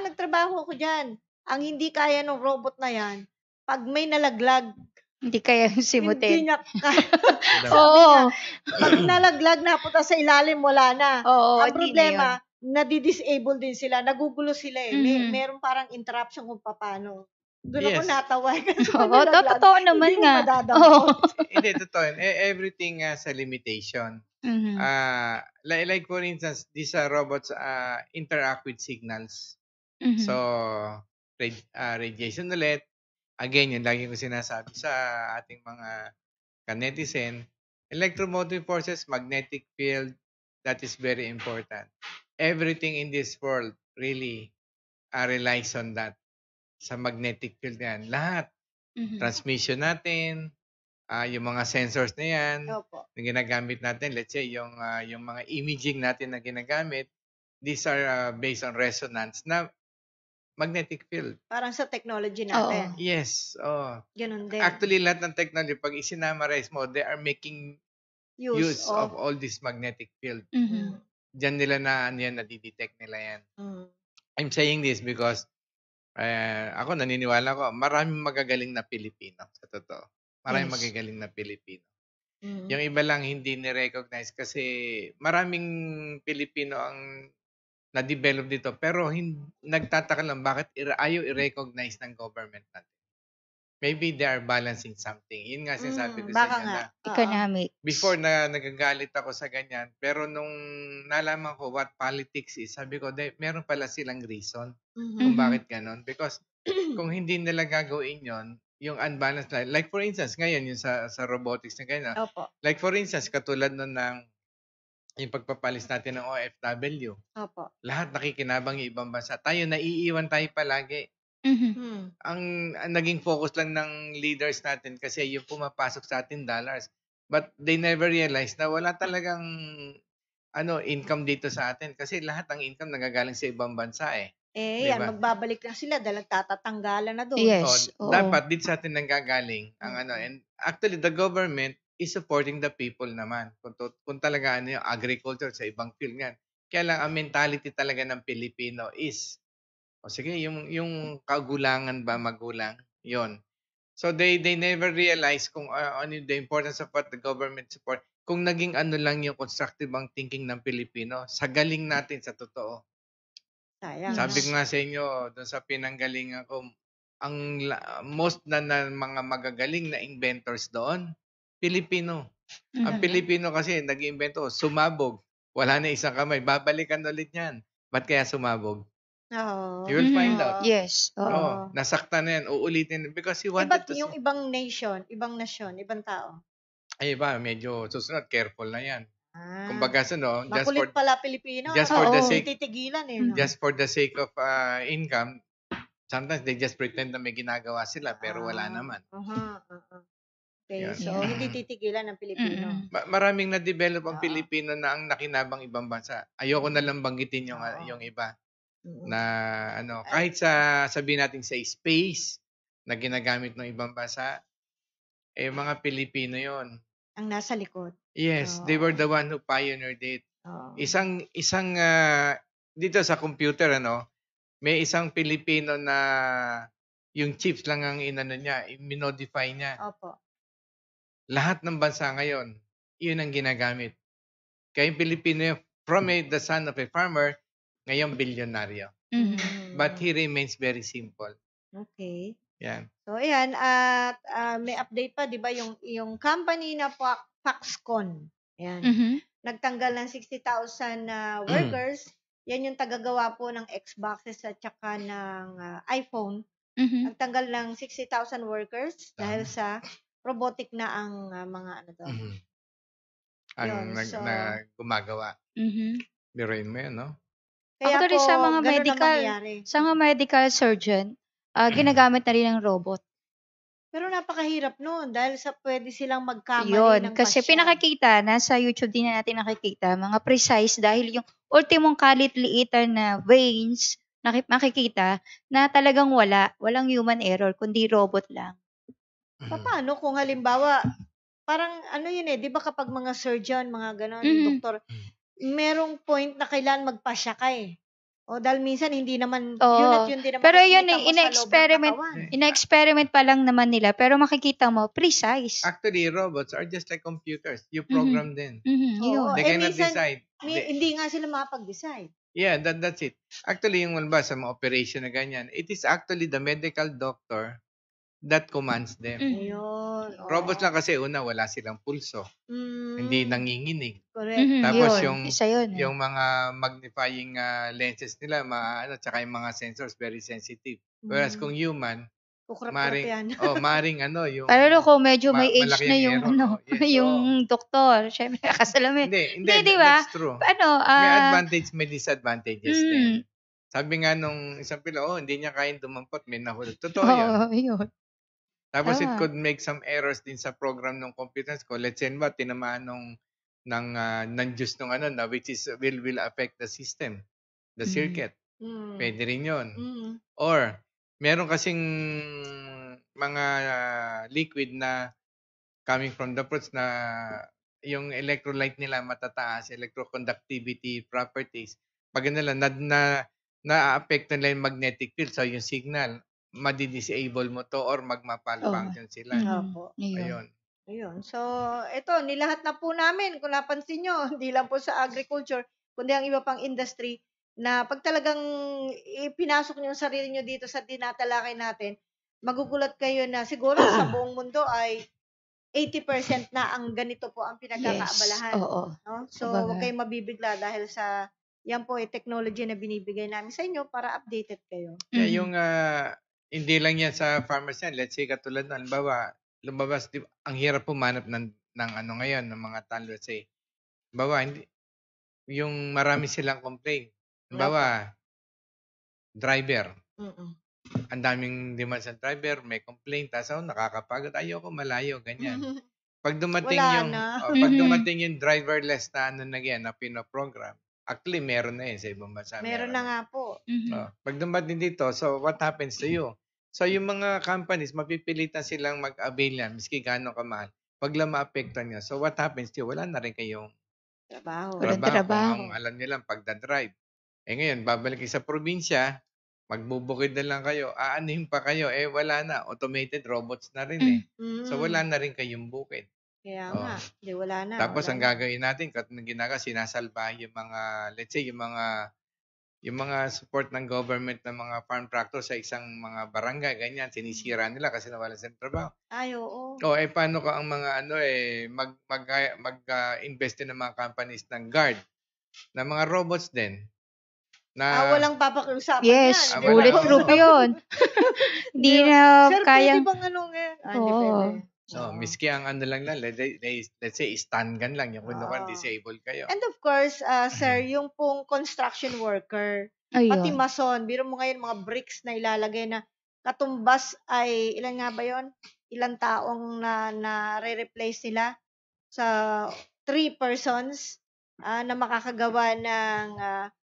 nagtrabaho ako dyan. Ang hindi kaya ng robot na yan, pag may nalaglag, hindi kaya simutin. Hindi niya Oo. Pag nalaglag, napunta sa ilalim, wala na. Oo, ang problema, nadi-disable din sila, nagugulo sila eh. Meron parang interruption kung paano. Doon ako natawa. Oo, totoo naman nga. Hindi, totoo. Everything has a limitation. Like for instance, these robots interact with signals. So, radiation ulit. Again, yun lagi ko sinasabi sa ating mga kanetizen, electromotive forces, magnetic field, that is very important. Everything in this world really relies on that. Sa magnetic field yan. Lahat. Transmission natin, yung mga sensors na yan, na ginagamit natin, let's say, yung mga imaging natin na ginagamit, these are based on resonance na magnetic field. Parang sa technology natin. Yes. Ganun din. Actually, lahat ng technology, pag isinamarize mo, they are making use of all this magnetic field. Diyan nila nadidetect nila yan. I'm saying this because ako naniniwala ko, maraming magagaling na Pilipino. Sa totoo. Maraming magagaling na Pilipino. Yung iba lang hindi ni-recognize kasi maraming Pilipino ang na-develop dito pero nagtataka lang bakit ayaw i-recognize ng government natin. maybe they are balancing something. Yun nga sinasabi ko sa Baka inyo nga. na Economic. before na nagagalit ako sa ganyan, pero nung nalaman ko what politics is, sabi ko, meron pala silang reason kung bakit ganon. Because kung hindi nila gagawin yon, yung unbalanced life, like for instance, ngayon yung sa robotics na ganyan, Opo. like for instance, katulad nun ng yung pagpapalis natin ng OFW, Opo. lahat nakikinabang yung ibang bansa. Tayo, naiiwan tayo palagi. Ang naging focus lang ng leaders natin kasi yung pumapasok sa atin dollars. But they never realize na wala talagang income dito sa atin kasi lahat ng income nagagaling sa ibang bansa eh. Yan, magbabalik lang sila dahil tatatanggalan na doon. Yes. Dapat dito sa atin nanggagaling ang and actually the government is supporting the people naman. Kung talaga yung agriculture sa ibang field yan. Kaya lang ang mentality talaga ng Pilipino is sige, yung kagulangan ba magulang, yon. So they never realize kung ano the importance of what the government support. Kung naging lang yung constructive ang thinking ng Pilipino, sa galing natin sa totoo. Sayang. Sabi ko nga sa inyo, doon sa pinanggalingan ko, ang most na mga magagaling na inventors doon, Pilipino. Ang Pilipino kasi nag-iimbento, sumabog. Wala na isang kamay. Babalikan ulit yan. Ba't kaya sumabog? You will find out. Yes. Nasaktan na yan. Uulitin. Because he wanted to yung ibang nation, ibang nasyon, ibang tao. Ay, iba, medyo susunod. Careful na yan. Kumbaga, makulit pala Pilipino. Just for the sake, titigilan just for the sake of income, sometimes they just pretend na may ginagawa sila pero wala naman. Okay, so hindi titigilan ng Pilipino. Maraming na-develop ang Pilipino na ang nakinabang ibang bansa. Ayoko na lang banggitin yung iba. Na kahit sabihin natin sa space na ginagamit ng ibang bansa, mga Pilipino yon. Ang nasa likod. Yes, they were the one who pioneered it. Isang dito sa computer may isang Pilipino na yung chips lang ang niya, minodify niya. Opo. Lahat ng bansa ngayon, yun ang ginagamit. Kaya yung Pilipino, from the son of a farmer, ngayon bilyonaryo. But he remains very simple. Okay. Yan. So, ayan. At may update pa, di ba, yung company na Foxconn. Ayan. Nagtanggal ng 60,000 workers. Yan yung tagagawa po ng Xboxes at saka ng iPhone. Nagtanggal ng 60,000 workers dahil sa robotic na ang mga Ang gumagawa. Biruin mo yun, no? Kaya actually, sa mga medical surgeon, ginagamit na rin ang robot. Pero napakahirap noon dahil pwede silang magkamali ng kasi pasya. pinakikita, nasa YouTube din natin nakikita, mga precise dahil yung ultimong kalit-liitan na veins, makikita na talagang walang human error, kundi robot lang. Paano kung halimbawa, parang yun di ba kapag mga surgeon, mga ganon, doktor, merong point na kailangan magpasya ka dahil minsan hindi naman, yun at yun din naman. Pero yun ina-experiment pa lang naman nila, pero makikita mo, precise. Actually, robots are just like computers. You program them. They cannot decide. Hindi nga sila makapag-decide. Yeah, that's it. Actually, yung sa mga operation na ganyan, it is actually the medical doctor that commands them. Robots lang kasi wala silang pulso. Hindi nanginginig. Correct. Tapos yung mga magnifying lenses nila, tsaka yung mga sensors very sensitive. Whereas kung human, maring yung pero kung medyo may age na yung yung doktor, syempre kasalamin. Hindi, di ba? That's true. May advantage, may disadvantages din. Sabi nga nung isang pila, hindi niya kayang dumampot, may nahulog. Totoo yan. Tapos it could make some errors din sa program ng computers ko. Let's say tinamaan ng juice which is will affect the system, the circuit. Pwede rin yun. Or meron kasing mga liquid na coming from the fruits na yung electrolyte nila matataas, electroconductivity properties. Pag na-affect nila yung magnetic field, so yung signal, madi-disable mo to or magma-malfunction sila. Ayun. So, ito, nilahat na po namin. Kung napansin nyo, hindi lang po sa agriculture, kundi ang iba pang industry, na pag talagang ipinasok nyo yung sarili nyo dito sa tinatalakay natin, magugulat kayo na siguro sa buong mundo ay 80% na ang ganito po ang Yes. pinagkakaabalahan. Oo. No? So, Kumbaga. huwag kayong mabibigla dahil sa yan po ay technology na binibigay namin sa inyo para updated kayo. Kaya Mhm. yung hindi lang yan sa farmers yan. Let's say katulad na, halimbawa, lumabas, ang hirap pumanap ng ano ngayon, ng mga tan, let's say. Halimbawa, yung marami silang complaint. Halimbawa, driver. Mm-mm. Ang daming demand sa driver, may complaint, tapos nakakapagod, ayoko malayo, ganyan. Pag dumating Wala yung na. pag dumating yung driverless na ano na yan, na pinoprogram, actually meron na yun sa ibang bansa. Meron na nga po. Mhm. Pag dumating dito, so what happens to you? So yung mga companies, mapipilitan silang mag-avail yan, miski gano'ng kamahal. Pag lang maapektuhan niya, so what happens to you? Wala na rin kayong Trabaho. Walang trabaho. trabaho. Kung ang alam niyo lang, pagdadrive. Ngayon, babalik kayo sa probinsya, magbubukid na lang kayo, aanuhin pa kayo, wala na, automated robots na rin eh. So wala na rin kayong bukid. Kaya Oh. nga, di wala na. Tapos wala ang na. gagawin natin, katulad ng ginagawa, sinasalba yung mga, let's say, yung mga support ng government ng mga farm tractor sa isang mga barangay, ganyan, sinisira nila kasi nawalan sa trabaho. Ay, oo. Paano ka ang mga mag-invest din ng mga companies ng guard, na mga robots din, na walang papakiusapan Yes, yan. wala, bulletproof oo. yun. Hindi Di ba? na Sir, kayang... pwede bang ano ngayon? Hindi Oo. pwede. So, miski ang ano lang, let's say, stun gun lang, yung kundukan, Oo. disabled kayo. And of course, sir, yung pong construction worker, pati Ayun. mason, biro mo ngayon mga bricks na ilalagay na katumbas ay, ilan nga ba yon? Ilang taong na re-replace nila sa 3 persons na makakagawa ng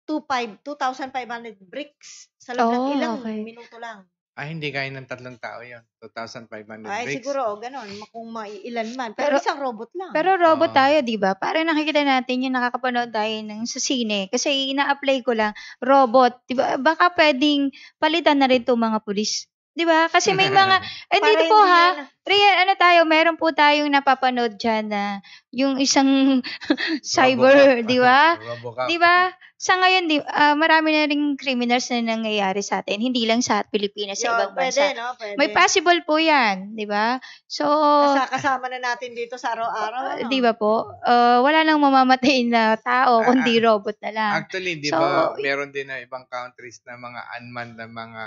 2,500 bricks sa loob ng ilang Okay. minuto lang. Hindi kaya ng 3 tao yun. 2,500 Ay, bricks. siguro, ganon. Kung maiilan man. Pero isang robot lang. Pero robot Oo. tayo, di ba? Parang nakikita natin yung nakakapanood tayo sa sine. Kasi ina-apply ko lang, robot. Di ba? Baka pwedeng palitan na rin itong mga pulis. Di ba? Kasi may mga... dito po ha, meron po tayong napapanood dyan na yung isang cyber, di ba? Robocop. Di ba? Sa ngayon, marami na ring criminals na nangyayari sa atin. Hindi lang sa Pilipinas, sa ibang bansa. Pwede, no? Pwede. May possible po yan, di ba? So, Kasama na natin dito sa araw-araw. No? di ba po? Wala nang mamamatay na tao, kundi robot na lang. Actually, di So, ba, meron din na ibang countries na mga unmanned na mga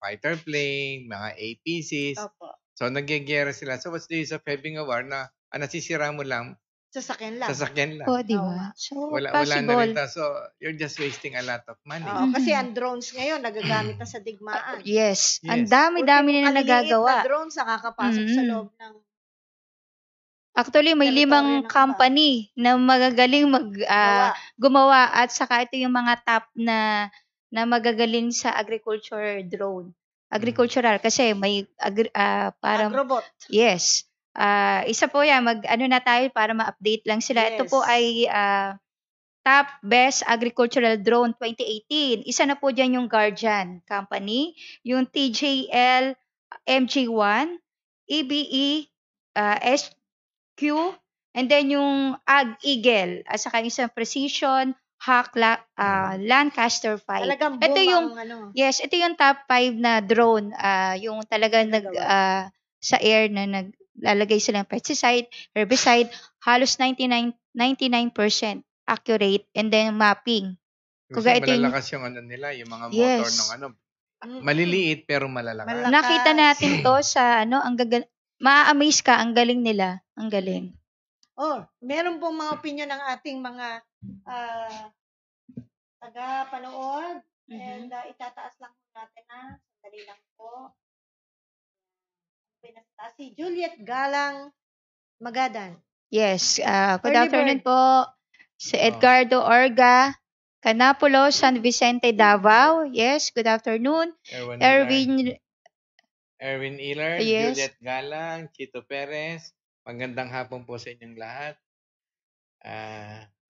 fighter plane, mga APCs. Opo. So, nagyayera sila. So, what's the use of having a war na nasisira mo lang, Sasakyan lang. sasakyan lang. di Oo ba? nga. So, Wala na possible. rin ta. So, you're just wasting a lot of money. Oo, kasi ang drones ngayon, nagagamit na sa digmaan. Yes. Ang Yes. dami-dami Ultimo, na nagagawa. na drones nakakapasok sa loob ng... Actually, may Teritoryo 5 ng iba. company na magagaling gawa. gumawa at saka ito yung mga top na magagaling sa agriculture drone. Agricultural kasi may parang Agrobot. yes. Isa po yan, ano na tayo para ma-update lang sila. Ito Yes. po ay Top Best Agricultural Drone 2018. Isa na po dyan yung Guardian Company, yung TJL MG1, EBE SQ, and then yung Ag Eagle, at saka isang Precision Hawk Lancaster 5. Talagang Ito boom yung ang ano. Yes, ito yung top 5 na drone, yung talagang sa air na naglalagay sila ng pesticide, herbicide, halos 99% accurate, and then mapping. Kasi Kuga ito yung- malalakas yung ano nila, yung mga motor Yes. ng ano. Maliliit pero malalakas. Malakas. Nakita natin to sa ma-amaze ka, ang galing nila. Ang galing. Meron pong mga opinion ng ating mga taga-panood. And itataas lang po natin sandali lang po. Pinataas si Juliet Galang Magadan. Yes. Good Early afternoon bird. po. Si Edgardo Orga, Canapulo, San Vicente, Davao. Yes, good afternoon. Erwin Iler, Yes. Juliet Galang, Chito Perez. Magandang hapon po sa inyong lahat.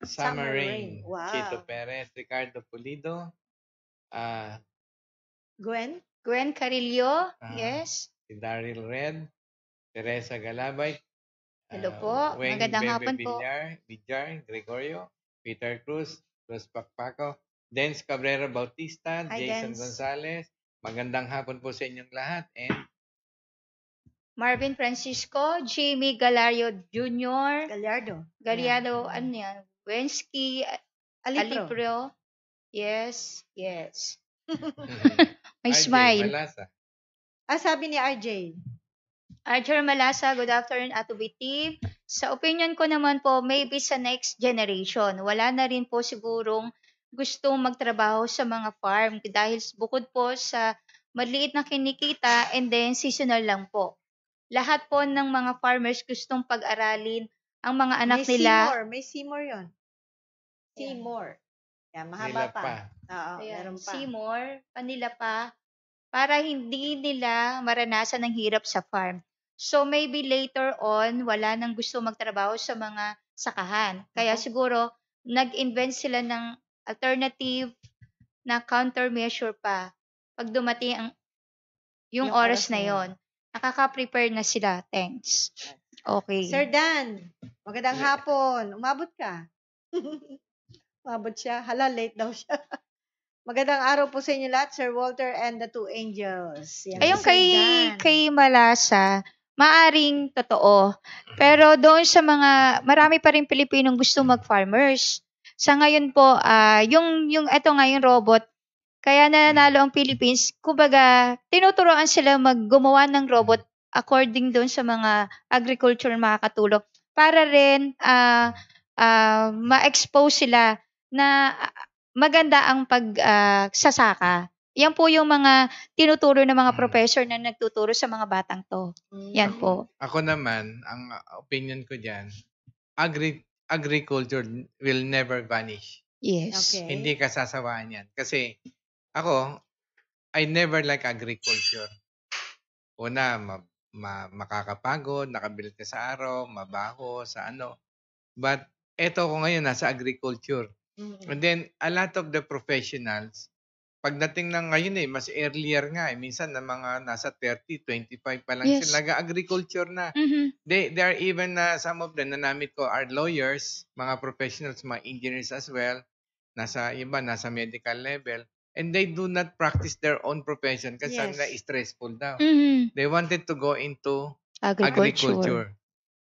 Summer Rain, Wow. Chito Perez, Ricardo Pulido, Gwen Carillo. Yes. si Daryl Red, Teresa Galabay, Hello po. Weng Magandang Bebe hapon po. Villar, Gregorio, Peter Cruz Pakpaco, Dens Cabrera Bautista, Hi, Jason Dens. Gonzalez. Magandang hapon po sa inyong lahat. And Marvin Francisco, Jimmy Galario Jr., Gallardo. Gallardo, ano yan, Wensky, Alipro. Alipro. Yes, yes. May RJ, smile. malasa. Sabi ni RJ. Archer Malasa, good afternoon, Ato Team. Sa opinion ko naman po, maybe sa next generation, wala na rin po sigurong gustong magtrabaho sa mga farm dahil bukod po sa maliit na kinikita and then seasonal lang po. Lahat po ng mga farmers gustong pag-aralin ang mga anak nila. May Seymour yun. Seymour. Yan, mahaba Nila pa. pa. Oo, Ayan, meron pa. Seymour, panila pa, para hindi nila maranasan ng hirap sa farm. So maybe later on, wala nang gusto magtrabaho sa mga sakahan. Kaya siguro, nag-invent sila ng alternative na countermeasure pa. Pag dumating yung oras na yon, nakaka-prepare na sila. Thanks. Okay. Sir Dan, magandang hapon. Umabot ka. Umabot siya. Hala, late daw siya. Magandang araw po sa inyo lahat, Sir Walter and the Two Angels. Yan, Ayun Sir Dan. kay Malasa, maaring totoo. Pero doon sa marami pa rin Pilipinong gusto mag-farmers. Sa ngayon po, yung eto nga yung robot, kaya nananalo ang Philippines, kumbaga, tinuturoan sila gumawa ng robot according doon sa mga agriculture makakatulong para rin ma-expose sila na maganda ang pagsasaka. Yan po yung mga tinuturo ng mga professor na nagtuturo sa mga batang to. Yan po. Ako naman, ang opinion ko dyan, agriculture will never vanish. Yes. Okay. Hindi ka sasawaan yan. Kasi ako, I never like agriculture. Una, makakapagod, nakabilit ka sa araw, mabaho, sa ano. But eto ko ngayon, nasa agriculture. And then, a lot of the professionals, pagdating ng ngayon mas earlier nga minsan na mga nasa 30, 25 pa lang Yes. sila, agriculture na. Mhm. They are even, some of them na namit ko are lawyers, mga professionals, mga engineers as well, nasa medical level, and they do not practice their own profession kasi Yes. nila stressful daw. Mhm. They wanted to go into Agriculture. agriculture.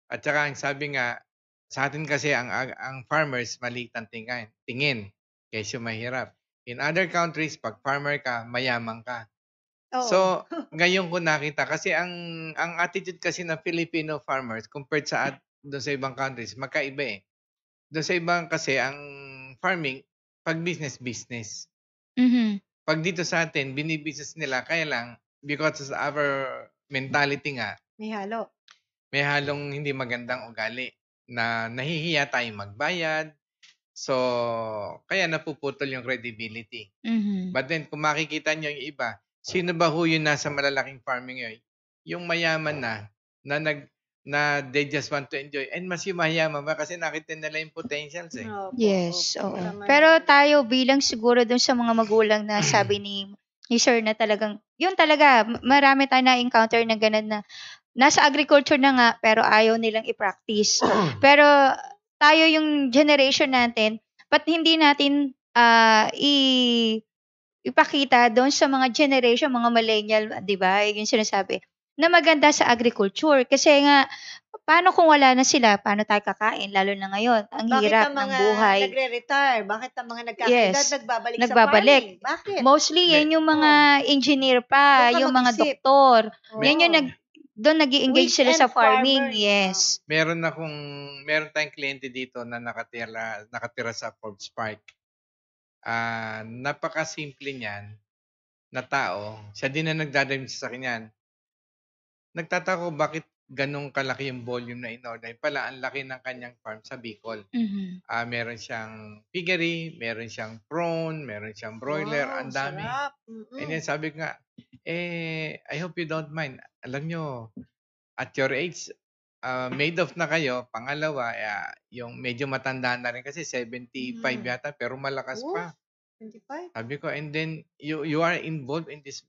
At saka ang sabi nga, sa atin kasi ang farmers maliit ang tingin, kesyo mahirap. In other countries, pag farmer ka, mayaman ka. Oo. So, ngayon ko nakita kasi ang attitude kasi ng Filipino farmers compared sa doon sa ibang countries, magkaiba eh. Doon sa ibang kasi ang farming, pag business. Mhm. Pag dito sa atin, binibusiness nila, kaya lang, because of our mentality nga, May halo. may halong hindi magandang ugali na nahihiya tayong magbayad. So, kaya napuputol yung credibility. Mhm. But then, kung makikita nyo yung iba, sino ba ho yung nasa malalaking farming yun? Yung mayaman na they just want to enjoy. And mas yung mayaman ba kasi nakita nila yung potentials eh. Opo, Yes, opo. oo. Tama Pero naman. tayo bilang siguro dun sa mga magulang na sabi ni Sir na talagang, yun talaga, marami tayo na-encounter na ganun na nasa agriculture na nga pero ayaw nilang i-practice. Pero tayo yung generation natin, ba't hindi natin ipakita doon sa mga generation, mga millennial, di ba? Yung sinasabi, na maganda sa agriculture. Kasi nga, paano kung wala na sila? Paano tayo kakain? Lalo na ngayon, ang hirap Bakit ang ng mga buhay. nagre-retire? Bakit ang mga nagkakaedad Yes. nagbabalik sa Nagbabalik. farming? Bakit? Mostly, yan yung mga engineer pa, Doon ka yung mga mag-isip. doktor. Oo. Yan yung doon nag-i-engage sila sa Weekend farming. farmers. Yes. Meron tayong kliyente dito na nakatira sa Forbes Park. Napakasimple niyan na tao. Siya din na nagdadrive sa sakyan. Nagtataka ko bakit ganong kalaki yung volume na in-order. Pala, ang laki ng kanyang farm sa Bicol. Mhm. Meron siyang piggery, meron siyang prawn, meron siyang broiler, Wow, ang dami. sarap. And then sabi ko nga, I hope you don't mind. Alam nyo, at your age, made of na kayo. Pangalawa, yung medyo matanda na rin kasi 75 yata, pero malakas pa. 25? Sabi ko, and then you are involved in this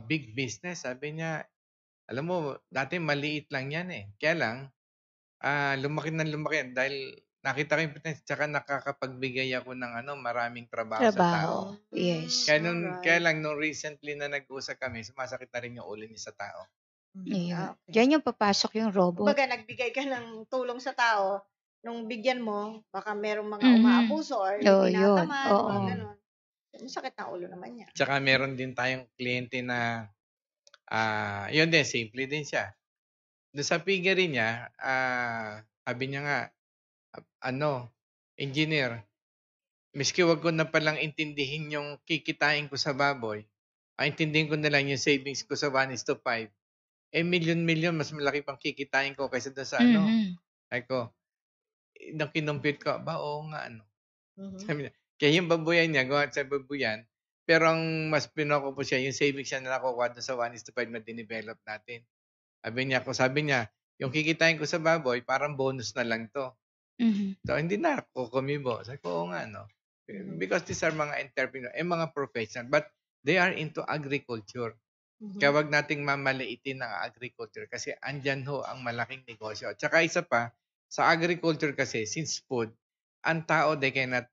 big business. Sabi niya, alam mo, dati maliit lang yan eh. Kaya lang, lumaki dahil nakita ko yung potential, tsaka nakakapagbigay ako ng maraming trabaho sa tao. Trabaho. Yes. Kaya lang, nung recently na nag-usap kami, sumasakit na rin yung ulo niya sa tao. Ayun. Okay. Diyan yung papasok yung robot. Kumbaga, nagbigay ka ng tulong sa tao, nung bigyan mo, baka merong mga Mhm. umaabuso or Oo, yun. tinatamad, mga Oo. ganon. Masakit na ulo naman yan. Tsaka meron din tayong kliyente na, yun din, simple din siya. Doon sa piggery niya, sabi niya nga, engineer, miski wag ko na palang intindihin yung kikitain ko sa baboy, intindihin ko na lang yung savings ko sa 1:5. Milyon-milyon, mas malaki pang kikitain ko kaysa doon sa Mhm. Ay ko, nung kinumpute ko, oo nga, Mhm. Sabi niya, kaya yung babuyan niya, gawa sa babuyan, pero ang mas pinako po siya, yung savings siya na nakukuha doon sa 1:5 na dinevelop natin. Sabi niya, yung kikitain ko sa baboy, parang bonus na lang to. Mhm. So, hindi na ako kumibo. Sabi ko, oo nga, Mhm. Because these are mga entrepreneur, mga professional, but they are into agriculture. Mhm. Kaya wag nating mamaliitin ang agriculture kasi andyan ho ang malaking negosyo. Tsaka isa pa, sa agriculture kasi, since food, ang tao, they cannot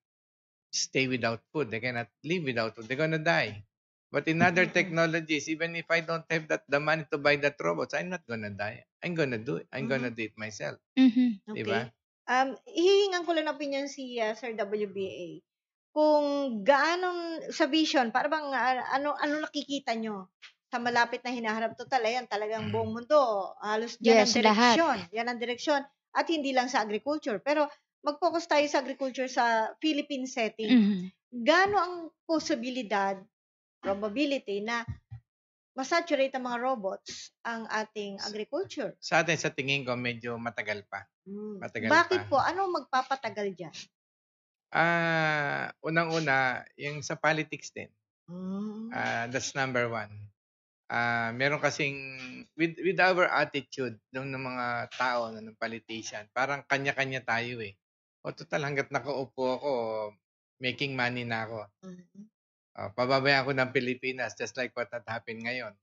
stay without food. They cannot live without food. They're gonna die. But in other technologies, even if I don't have the money to buy that robots, I'm not gonna die. I'm gonna do it. I'm gonna do it myself. Mhm. Di ba? Okay. Hihingan ko lang ng opinion si Sir WBA. Kung gaano sa vision, para bang ano nakikita nyo sa malapit na hinaharap? Total, ayan, talagang buong mundo, halos dyan ang Yes, lahat. direksyon. Yan ang direksyon. At hindi lang sa agriculture. Pero mag-focus tayo sa agriculture sa Philippine setting. Mhm. Gaano ang posibilidad, probability na masaturate ang mga robots ang ating agriculture? Sa atin, sa tingin ko, medyo matagal pa. Matagal Bakit pa. po? Ano magpapatagal dyan? Unang-una, yung sa politics din. That's number one. Meron kasing, with our attitude ng mga tao, ng politician, parang kanya-kanya tayo eh. O total, hanggat nakaupo ako, making money na ako. Pababayaan ko ng Pilipinas, just like what had happened ngayon.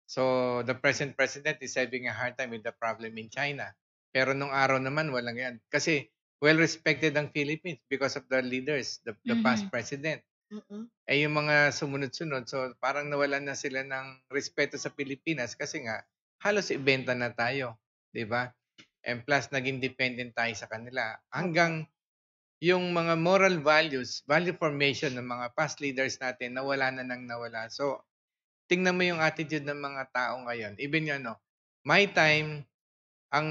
So, the present president is having a hard time with the problem in China. Pero nung araw naman, walang yan. Kasi, well-respected ang Philippines because of the leaders, the past president. Yung mga sumunod-sunod, so parang nawalan na sila ng respeto sa Pilipinas kasi nga, halos ibenta na tayo. Diba? And plus, naging dependent tayo sa kanila. Hanggang yung mga moral values, value formation ng mga past leaders natin, nawala na nang nawala. So, tingnan mo yung attitude ng mga tao ngayon. Even my time, ang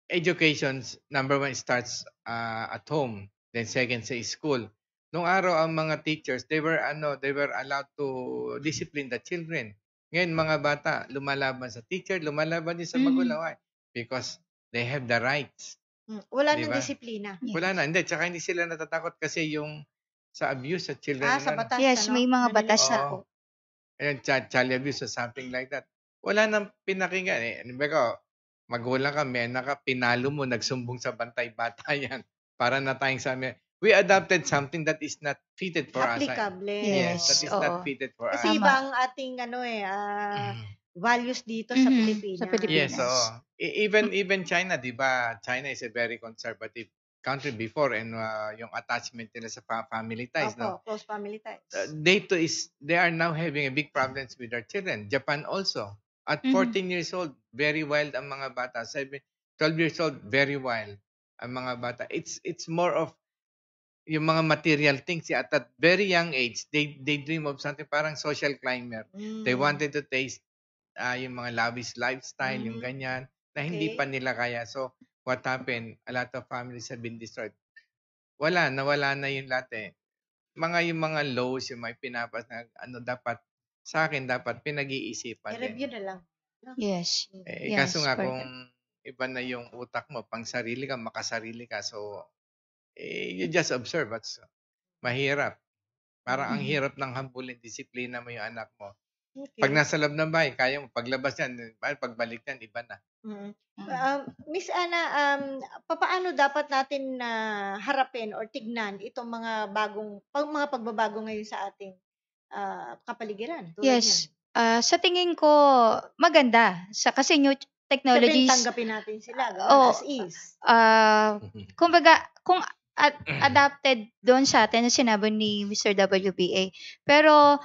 education, number one, starts at home. Then second, sa school. Nung araw, ang mga teachers, they were allowed to discipline the children. Ngayon, mga bata, lumalaban sa teacher, lumalaban din sa magulang. Why? Because they have the rights. Wala Diba? nang disiplina. Wala na. Hindi. Tsaka hindi sila natatakot kasi yung sa abuse sa children. Sa batas. Yes, may mga batas na po. Ayun, child abuse or something like that. Wala nang pinakinggan eh. Ano ba ko? Magulang ka, may anak ka, pinalo mo, nagsumbong sa bantay bata yan. Para na tayong sa amin. We adopted something that is not fitted for us. Applicable. Yes, that is not fitted for us. Kasi iba ang ating values dito sa Pilipinas. Sa Pilipinas. Yes, even China, di ba? China is a very conservative country before and yung attachment nila sa family ties. Close family ties. They are now having a big problems with their children. Japan also. At 14 years old, very wild ang mga bata. 12 years old, very wild ang mga bata. It's more of yung mga material things. At that very young age, they dream of something parang social climber. They wanted to taste yung mga lavish lifestyle, yung ganyan, na hindi pa nila kaya. So, what happened? A lot of families have been destroyed. Nawala na yung lahat eh. Yung mga laws, yung may pinapas na sa akin dapat pinag-iisipan din. I-review na lang. Yes. Kaso nga kung iba na yung utak mo, pang sarili ka, makasarili ka, so you just observe. Mahirap. Parang ang hirap ng hambulin, disiplina mo yung anak mo. Okay. Pag nasa loob ng bahay, kaya mo. Paglabas yan, pagbalik yan, iba na. Miss Ana, paano dapat natin harapin or tignan itong mga pagbabago ngayon sa ating kapaligiran? Yes. Sa tingin ko, maganda. Kasi new technologies. Sabihin, tanggapin natin sila. As is. Kumbaga, kung adapted doon sa atin na sinabi ni Mr. WBA. Pero,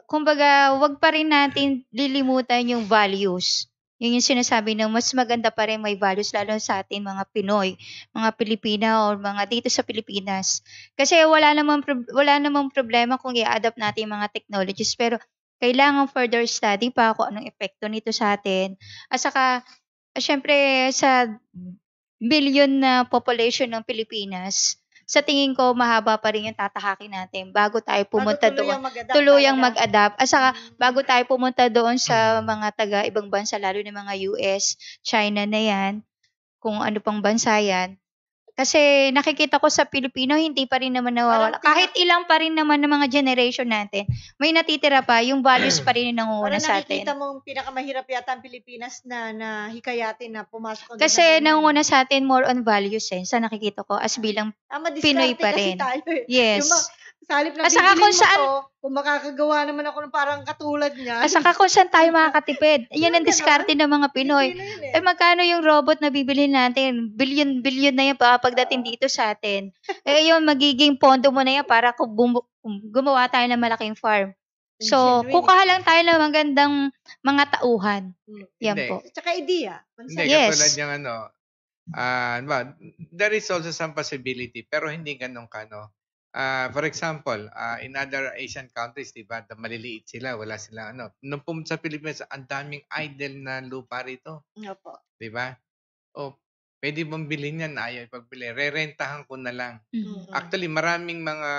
kumbaga, wag pa rin natin lilimutan yung values. Yun yung sinasabi ng mas maganda pa rin may values lalo sa atin mga Pinoy, mga Pilipina o mga dito sa Pilipinas. Kasi wala namang problema kung i-adapt natin yung mga technologies pero kailangan further study pa kung anong epekto nito sa atin. At saka, syempre sa billion na population ng Pilipinas, sa tingin ko mahaba pa rin yung tatahakin natin bago tayo pumunta doon. Tuluyang mag-adapt. At saka bago tayo pumunta doon sa mga taga ibang bansa, lalo na mga US, China na yan, kung ano pang bansa yan. Kasi nakikita ko sa Pilipino, hindi pa rin naman nawawala. Kahit ilang pa rin naman ng mga generation natin, may natitira pa, yung values pa rin yung nangunguna sa atin. Nakikita mong pinakamahirap yata ang Pilipinas na hikayatin na pumasok. Kasi nangunguna sa atin more on values sa nakikita ko as bilang Pinoy pa rin. Tayo, yes. Sa halip na bibilin mo kung makakagawa naman ako ng parang katulad niya. At saka kung saan tayo makakatipid. Yan ang diskarte ng mga Pinoy. Magkano yung robot na bibili natin? Billion na yan pagdating dito sa atin. Yun, magiging pondo mo na yan para kung gumawa tayo ng malaking farm. So, kukuha lang tayo ng magandang mga tauhan. Yan po. Tsaka idea. Hindi, katulad yung there is also some possibility, pero hindi ganun for example, in other Asian countries, diba, maliliit sila, wala sila, nung pumunta sa Pilipinas, ang daming idle na lupa rito. Opo. Diba? Pwede bang bilhin yan? Ayaw ipagbili. Re-rentahan ko na lang. Actually, maraming mga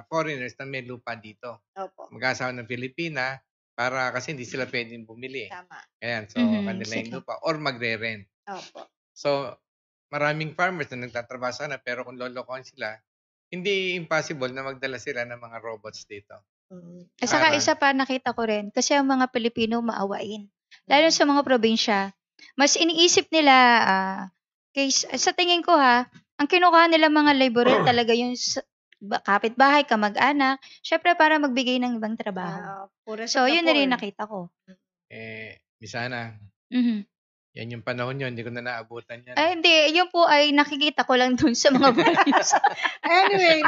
foreigners na may lupa dito. Opo. Mag-asawa ng Pilipina, kasi hindi sila pwedeng bumili. Tama. Ayan, so kanila yung lupa. Or magre-rent. Opo. So, maraming farmers na nagtatrabaho sana, pero kung lolokohan sila, hindi impossible na magdala sila ng mga robots dito. At saka isa pa nakita ko rin, kasi ang mga Pilipino maawain. Lalo sa mga probinsya, mas iniisip nila, sa tingin ko ang kinukuha nila mga laborer talaga yung kapitbahay, kamag-anak, syempre para magbigay ng ibang trabaho. So, yun na rin nakita ko. Misana, yan yung panahon yun, hindi ko na naabutan yan. Ay, hindi. Yun po ay nakikita ko lang dun sa mga values. Anyway.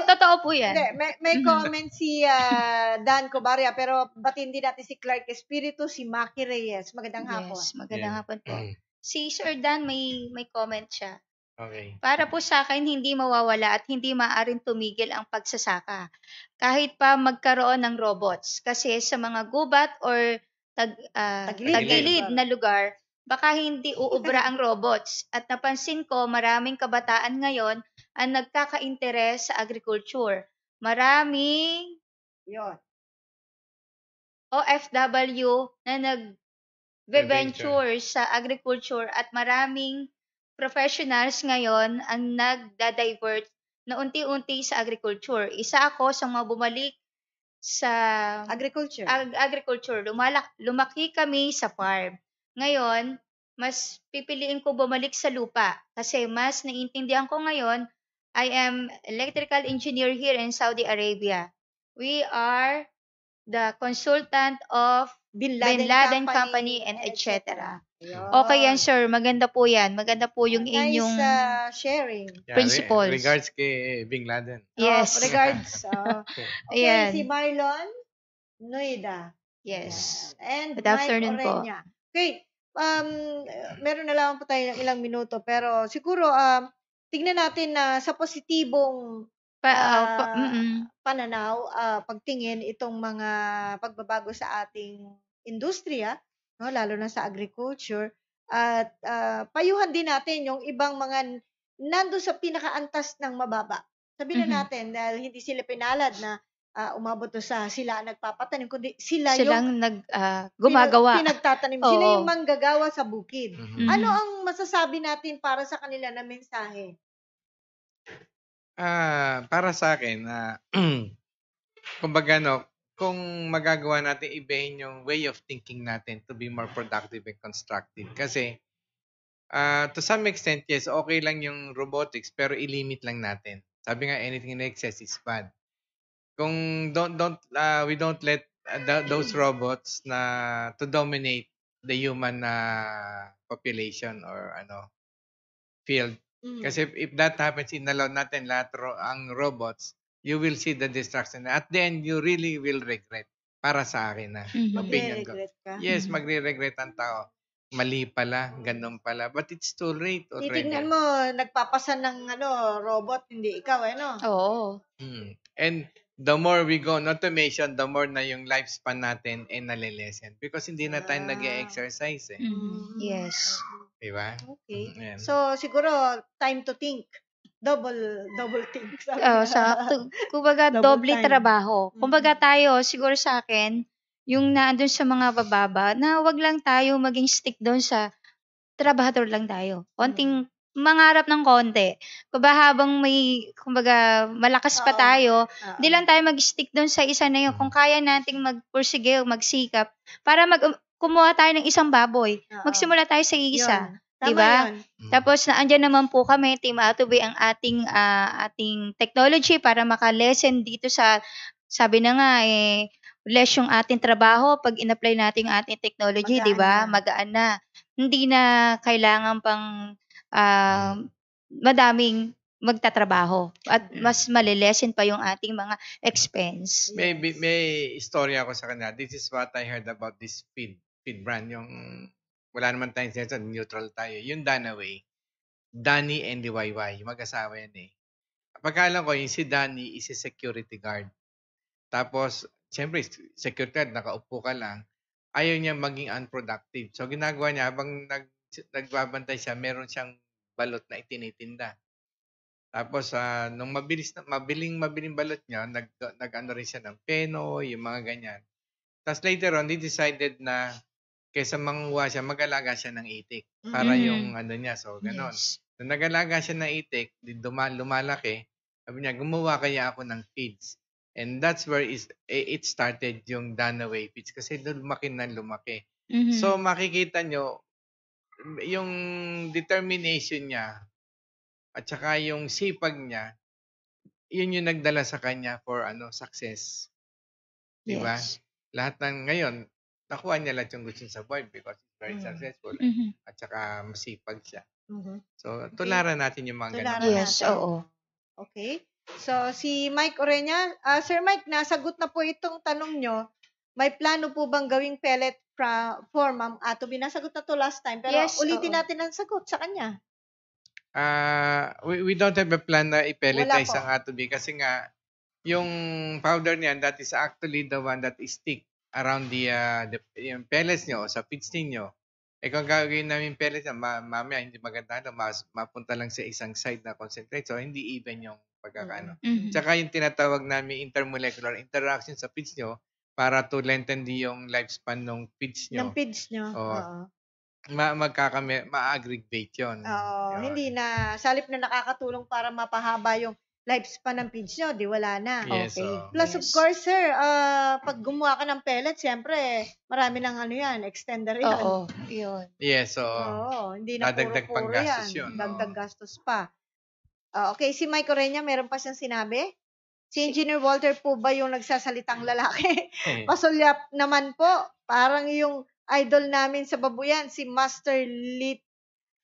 Totoo po yan. May comment si Dan Cobaria, pero batiin din natin si Clark Espiritu, si Maki Reyes. Magandang hapon. Yes, magandang hapon po. Si Sir Dan, may comment siya. Okay. Para po sa akin, hindi mawawala at hindi maaaring tumigil ang pagsasaka. Kahit pa magkaroon ng robots. Kasi sa mga gubat or tagilid na lugar, baka hindi uubra ang robots. At napansin ko, maraming kabataan ngayon ang nagkaka-interes sa agriculture. Maraming OFW na nag-venture sa agriculture at maraming professionals ngayon ang nagda-divert na unti-unti sa agriculture. Isa ako sa mga bumalik sa agriculture. Lumaki kami sa farm. Ngayon, mas pipiliin ko bumalik sa lupa kasi mas naiintindihan ko ngayon, I am electrical engineer here in Saudi Arabia. We are the consultant of Bin Laden Company and etc. Okay yan, sir. Maganda po yan. Maganda po yung inyong sharing principles. Regards kay Bin Laden. Yes. Regards. Ayan. Si Marlon Noida. Yes. And good afternoon po. Okay. Meron na lang po tayo ng ilang minuto, pero siguro tignan natin na sa positibong pananaw, pagtingin itong mga pagbabago sa ating industriya, lalo na sa agriculture, at payuhan din natin yung ibang mga nando sa pinakaantas ng mababa. Sabihin na natin, dahil hindi sila pinalad na umabot to sa sila nagpapatanim, kundi silang gumagawa. Pinagtatanim. Sila yung manggagawa sa bukid. Ano ang masasabi natin para sa kanila na mensahe? Para sa akin, kumbaga kung magagawa natin ibahin yung way of thinking natin to be more productive and constructive. Kasi, to some extent, yes, okay lang yung robotics, pero ilimit lang natin. Sabi nga, anything in excess is bad. Kung we don't let those robots to dominate the human population or field, Kasi if that happens, inalaw natin lahat ang robots, you will see the destruction. At the end, you really will regret. Para sa akin na. Opinion ko. Magre-regret ka. Yes, magre-regret ang tao. Mali pala, ganun pala. But it's too late already. Titignan mo, nagpapasa ng robot, hindi ikaw, no? Oo. And the more we go on automation, the more na yung lifespan natin ay nalilesen. Because hindi na tayo nag-e-exercise eh. Yes. Diba? Okay. Ayan. So, siguro, time to think. Double think. Kumbaga, Double doble time. trabaho. Kumbaga tayo, siguro sa akin, yung naandun sa mga bababa, na wag lang tayo maging stick doon sa trabahador lang tayo. Konting mangarap ng konti. Kumbaga habang kumbaga, malakas pa tayo, hindi lang tayo mag-stick doon sa isa na yun. Kung kaya nating magpursige o magsikap, para kumuha tayo ng isang baboy. Magsimula tayo sa isa. Diba? Tapos naandyan naman po kami, Team Atubi, ang ating technology para makalesen dito sa, sabi na nga less yung ating trabaho pag in-apply natin yung ating technology, Magaan 'di ba? na. Magaan na. Hindi na kailangan pang madaming magtatrabaho at mas malilesen pa yung ating mga expense. May istorya ako sa kanila. This is what I heard about this feed brand. Yung wala naman tayong sense, neutral tayo. Yung Danaway, Danny and DIY, mag-asawa yan eh. Pagkalam ko, yung si Danny is a security guard. Tapos, siyempre, security guard, nakaupo ka lang. Ayaw niya maging unproductive. So, ginagawa niya, habang nagbabantay siya, meron siyang balot na itinitinda. Tapos, nung mabiling balot niya, nag-ano rin siya ng peno, yung mga ganyan. Tapos later on, he decided na kaysa manguha siya, mag-alaga siya ng itik. Para yung ano niya, so ganon. Yes. Nung nag-alaga siya ng itik, lumalaki, sabi niya, gumawa kaya ako ng feeds. And that's where it started yung Danaway feeds. Kasi lumaki na lumaki. So makikita nyo, yung determination niya, at saka yung sipag niya, yun yung nagdala sa kanya for success. Diba? Yes. Lahat ng ngayon, nakuha niya lahat yung gusto niya sa buhay because he's very successful. At saka masipag siya. So, tularan natin yung mga ganun. Yes, oo. Okay. So, si Mike Orenya, Sir Mike, nasagot na po itong tanong nyo. May plano po bang gawing pellet form, Ma'am Atubi? Nasagot na to last time. Pero Yes, ulitin oo. natin ang sagot sa kanya. We don't have a plan na i-pelletize Wala po. ang Atubi kasi nga, yung powder niyan, that is actually the one that is stick around yung pellets nyo o sa feeds ninyo. Kung gagawin namin pellets niya, mamaya hindi maganda mapunta lang sa isang side na concentrate. So, hindi even yung pagkakaano. Tsaka yung tinatawag namin intermolecular interaction sa feeds nyo para to lengthen yung lifespan ng feeds nyo. Ng feeds nyo. Oo. Ma-aggregate yun. Oo. Yun. Hindi na, salip na nakakatulong para mapahaba yung lifespan ng feeds nyo, di wala na. Yes, Okay. oo. Plus, of course, sir, pag gumawa ka ng pellet, siyempre, marami ng extender yan. Oo, yun. Yes, so Hindi na dadagdag puro-puro pang gastos yan. yun, Dagdag oo. gastos pa. Okay, si Mike Orenya, meron pa siyang sinabi? Si Engineer Walter po ba yung nagsasalitang lalaki? Pasulyap naman po. Parang yung idol namin sa babuyan, si Master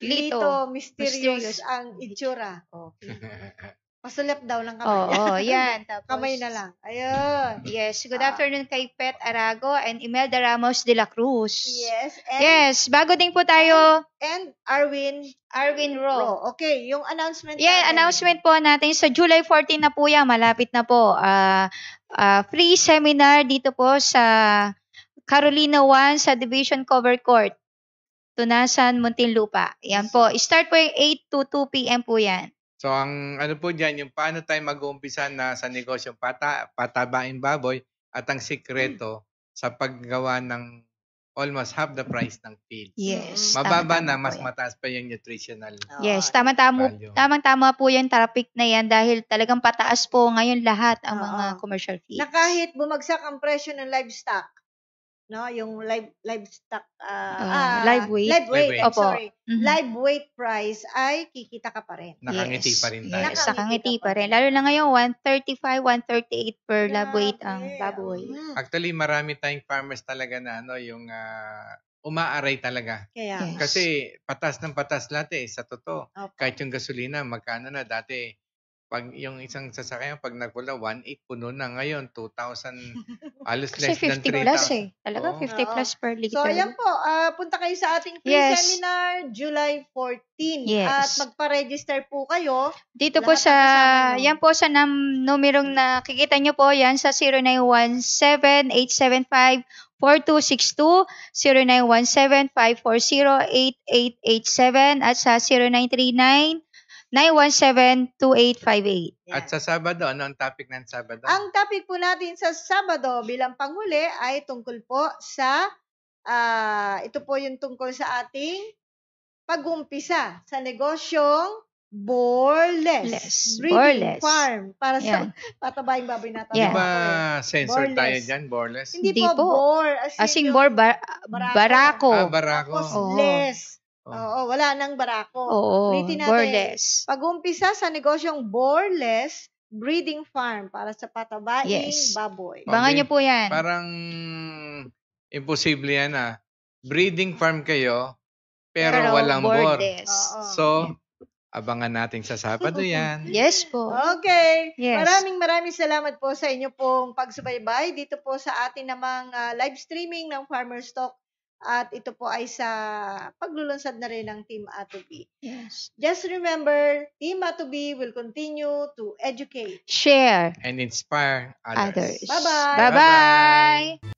Lito Mysterious ang itsura. Okay. Pasulyap daw lang kamay. Oo, yan. Tapos, Kamay na lang. Ayun. Yes, good afternoon kay Pet Arago and Imelda Ramos de la Cruz. Yes. And, Yes, bago din po tayo, and Arwin Ro. Ro. Okay, yung announcement Yeah, natin. announcement po natin sa July 14 na po yan, malapit na po. Free seminar dito po sa Carolina 1 sa Division Cover Court, Tunasan, Muntinlupa. Yan po. Start po yung 8 to 2 p.m. po yan. So, ang ano po dyan, yung paano tayo mag-uumpisa na sa negosyong patabain baboy at ang sikreto sa paggawa ng almost half the price ng feeds. Yes. Mababa tama-tama na, po mas yan. mataas pa yung nutritional. Yes, Value. tamang-tama po yung topic na yan dahil talagang pataas po ngayon lahat ang mga commercial feeds. Na kahit bumagsak ang presyo ng livestock, no, yung livestock Live weight. Live weight. I'm Opo. sorry. Mhm. Live weight price ay kikita ka pa rin. Nakangiti pa rin tayo. Yes, nakangiti pa rin. Lalo na ngayon, 135, 138 per live weight ang Grabe. baboy. Mm. Actually, marami tayong farmers talaga na yung umaaray talaga. Kaya, Yes. Kasi patas ng patas lahat sa totoo. Opo. Kahit yung gasolina, magkano na dati, pag yung isang sasakyan, pag nagpula, 1.8 puno na. Ngayon, 2,000, halos Kasi less than 50 plus 3,000. Talaga, Oo. 50 Oo. plus per liter. So, ayan po. Punta kayo sa ating free Yes. seminar, July 14. Yes. At magpa-register po kayo. Dito po Lahat ng kasama nyo. yan po sa numerong nakikita nyo po yan sa 0917-875-4262, 0917-540-8887, at sa 0939-917-2858. At sa Sabado, ano ang topic ng Sabado? Ang topic po natin sa Sabado bilang panghuli ay tungkol po sa, ito po yung tungkol sa ating pag-umpisa sa negosyong Borless. Breeding Borless. farm. Para Yan. sa patabayang baboy natin. Yeah. Di ba censored tayo Borless. dyan, Borless? Hindi Hindi po, po. bore. Asing yung bor, barako. barako. Barako. Tapos Oo. less. Oh. Oo, wala nang barako. Oo, Ulitin natin. borless. Pag-umpisa sa negosyong Borless breeding farm para sa patabaing Yes. baboy. Abangan Okay. nyo po yan. Parang imposible yan Breeding farm kayo, pero walang bor. borless. Oo. So, abangan natin sa Sabado yan. Yes po. Okay. Yes. Maraming salamat po sa inyo pong pagsubaybay dito po sa ating namang live streaming ng Farmer's Talk. At ito po ay sa paglulunsad na rin ng Team A2B. Yes. Just remember, Team A2B will continue to educate. Share And inspire others. others. Bye-bye. Bye-bye.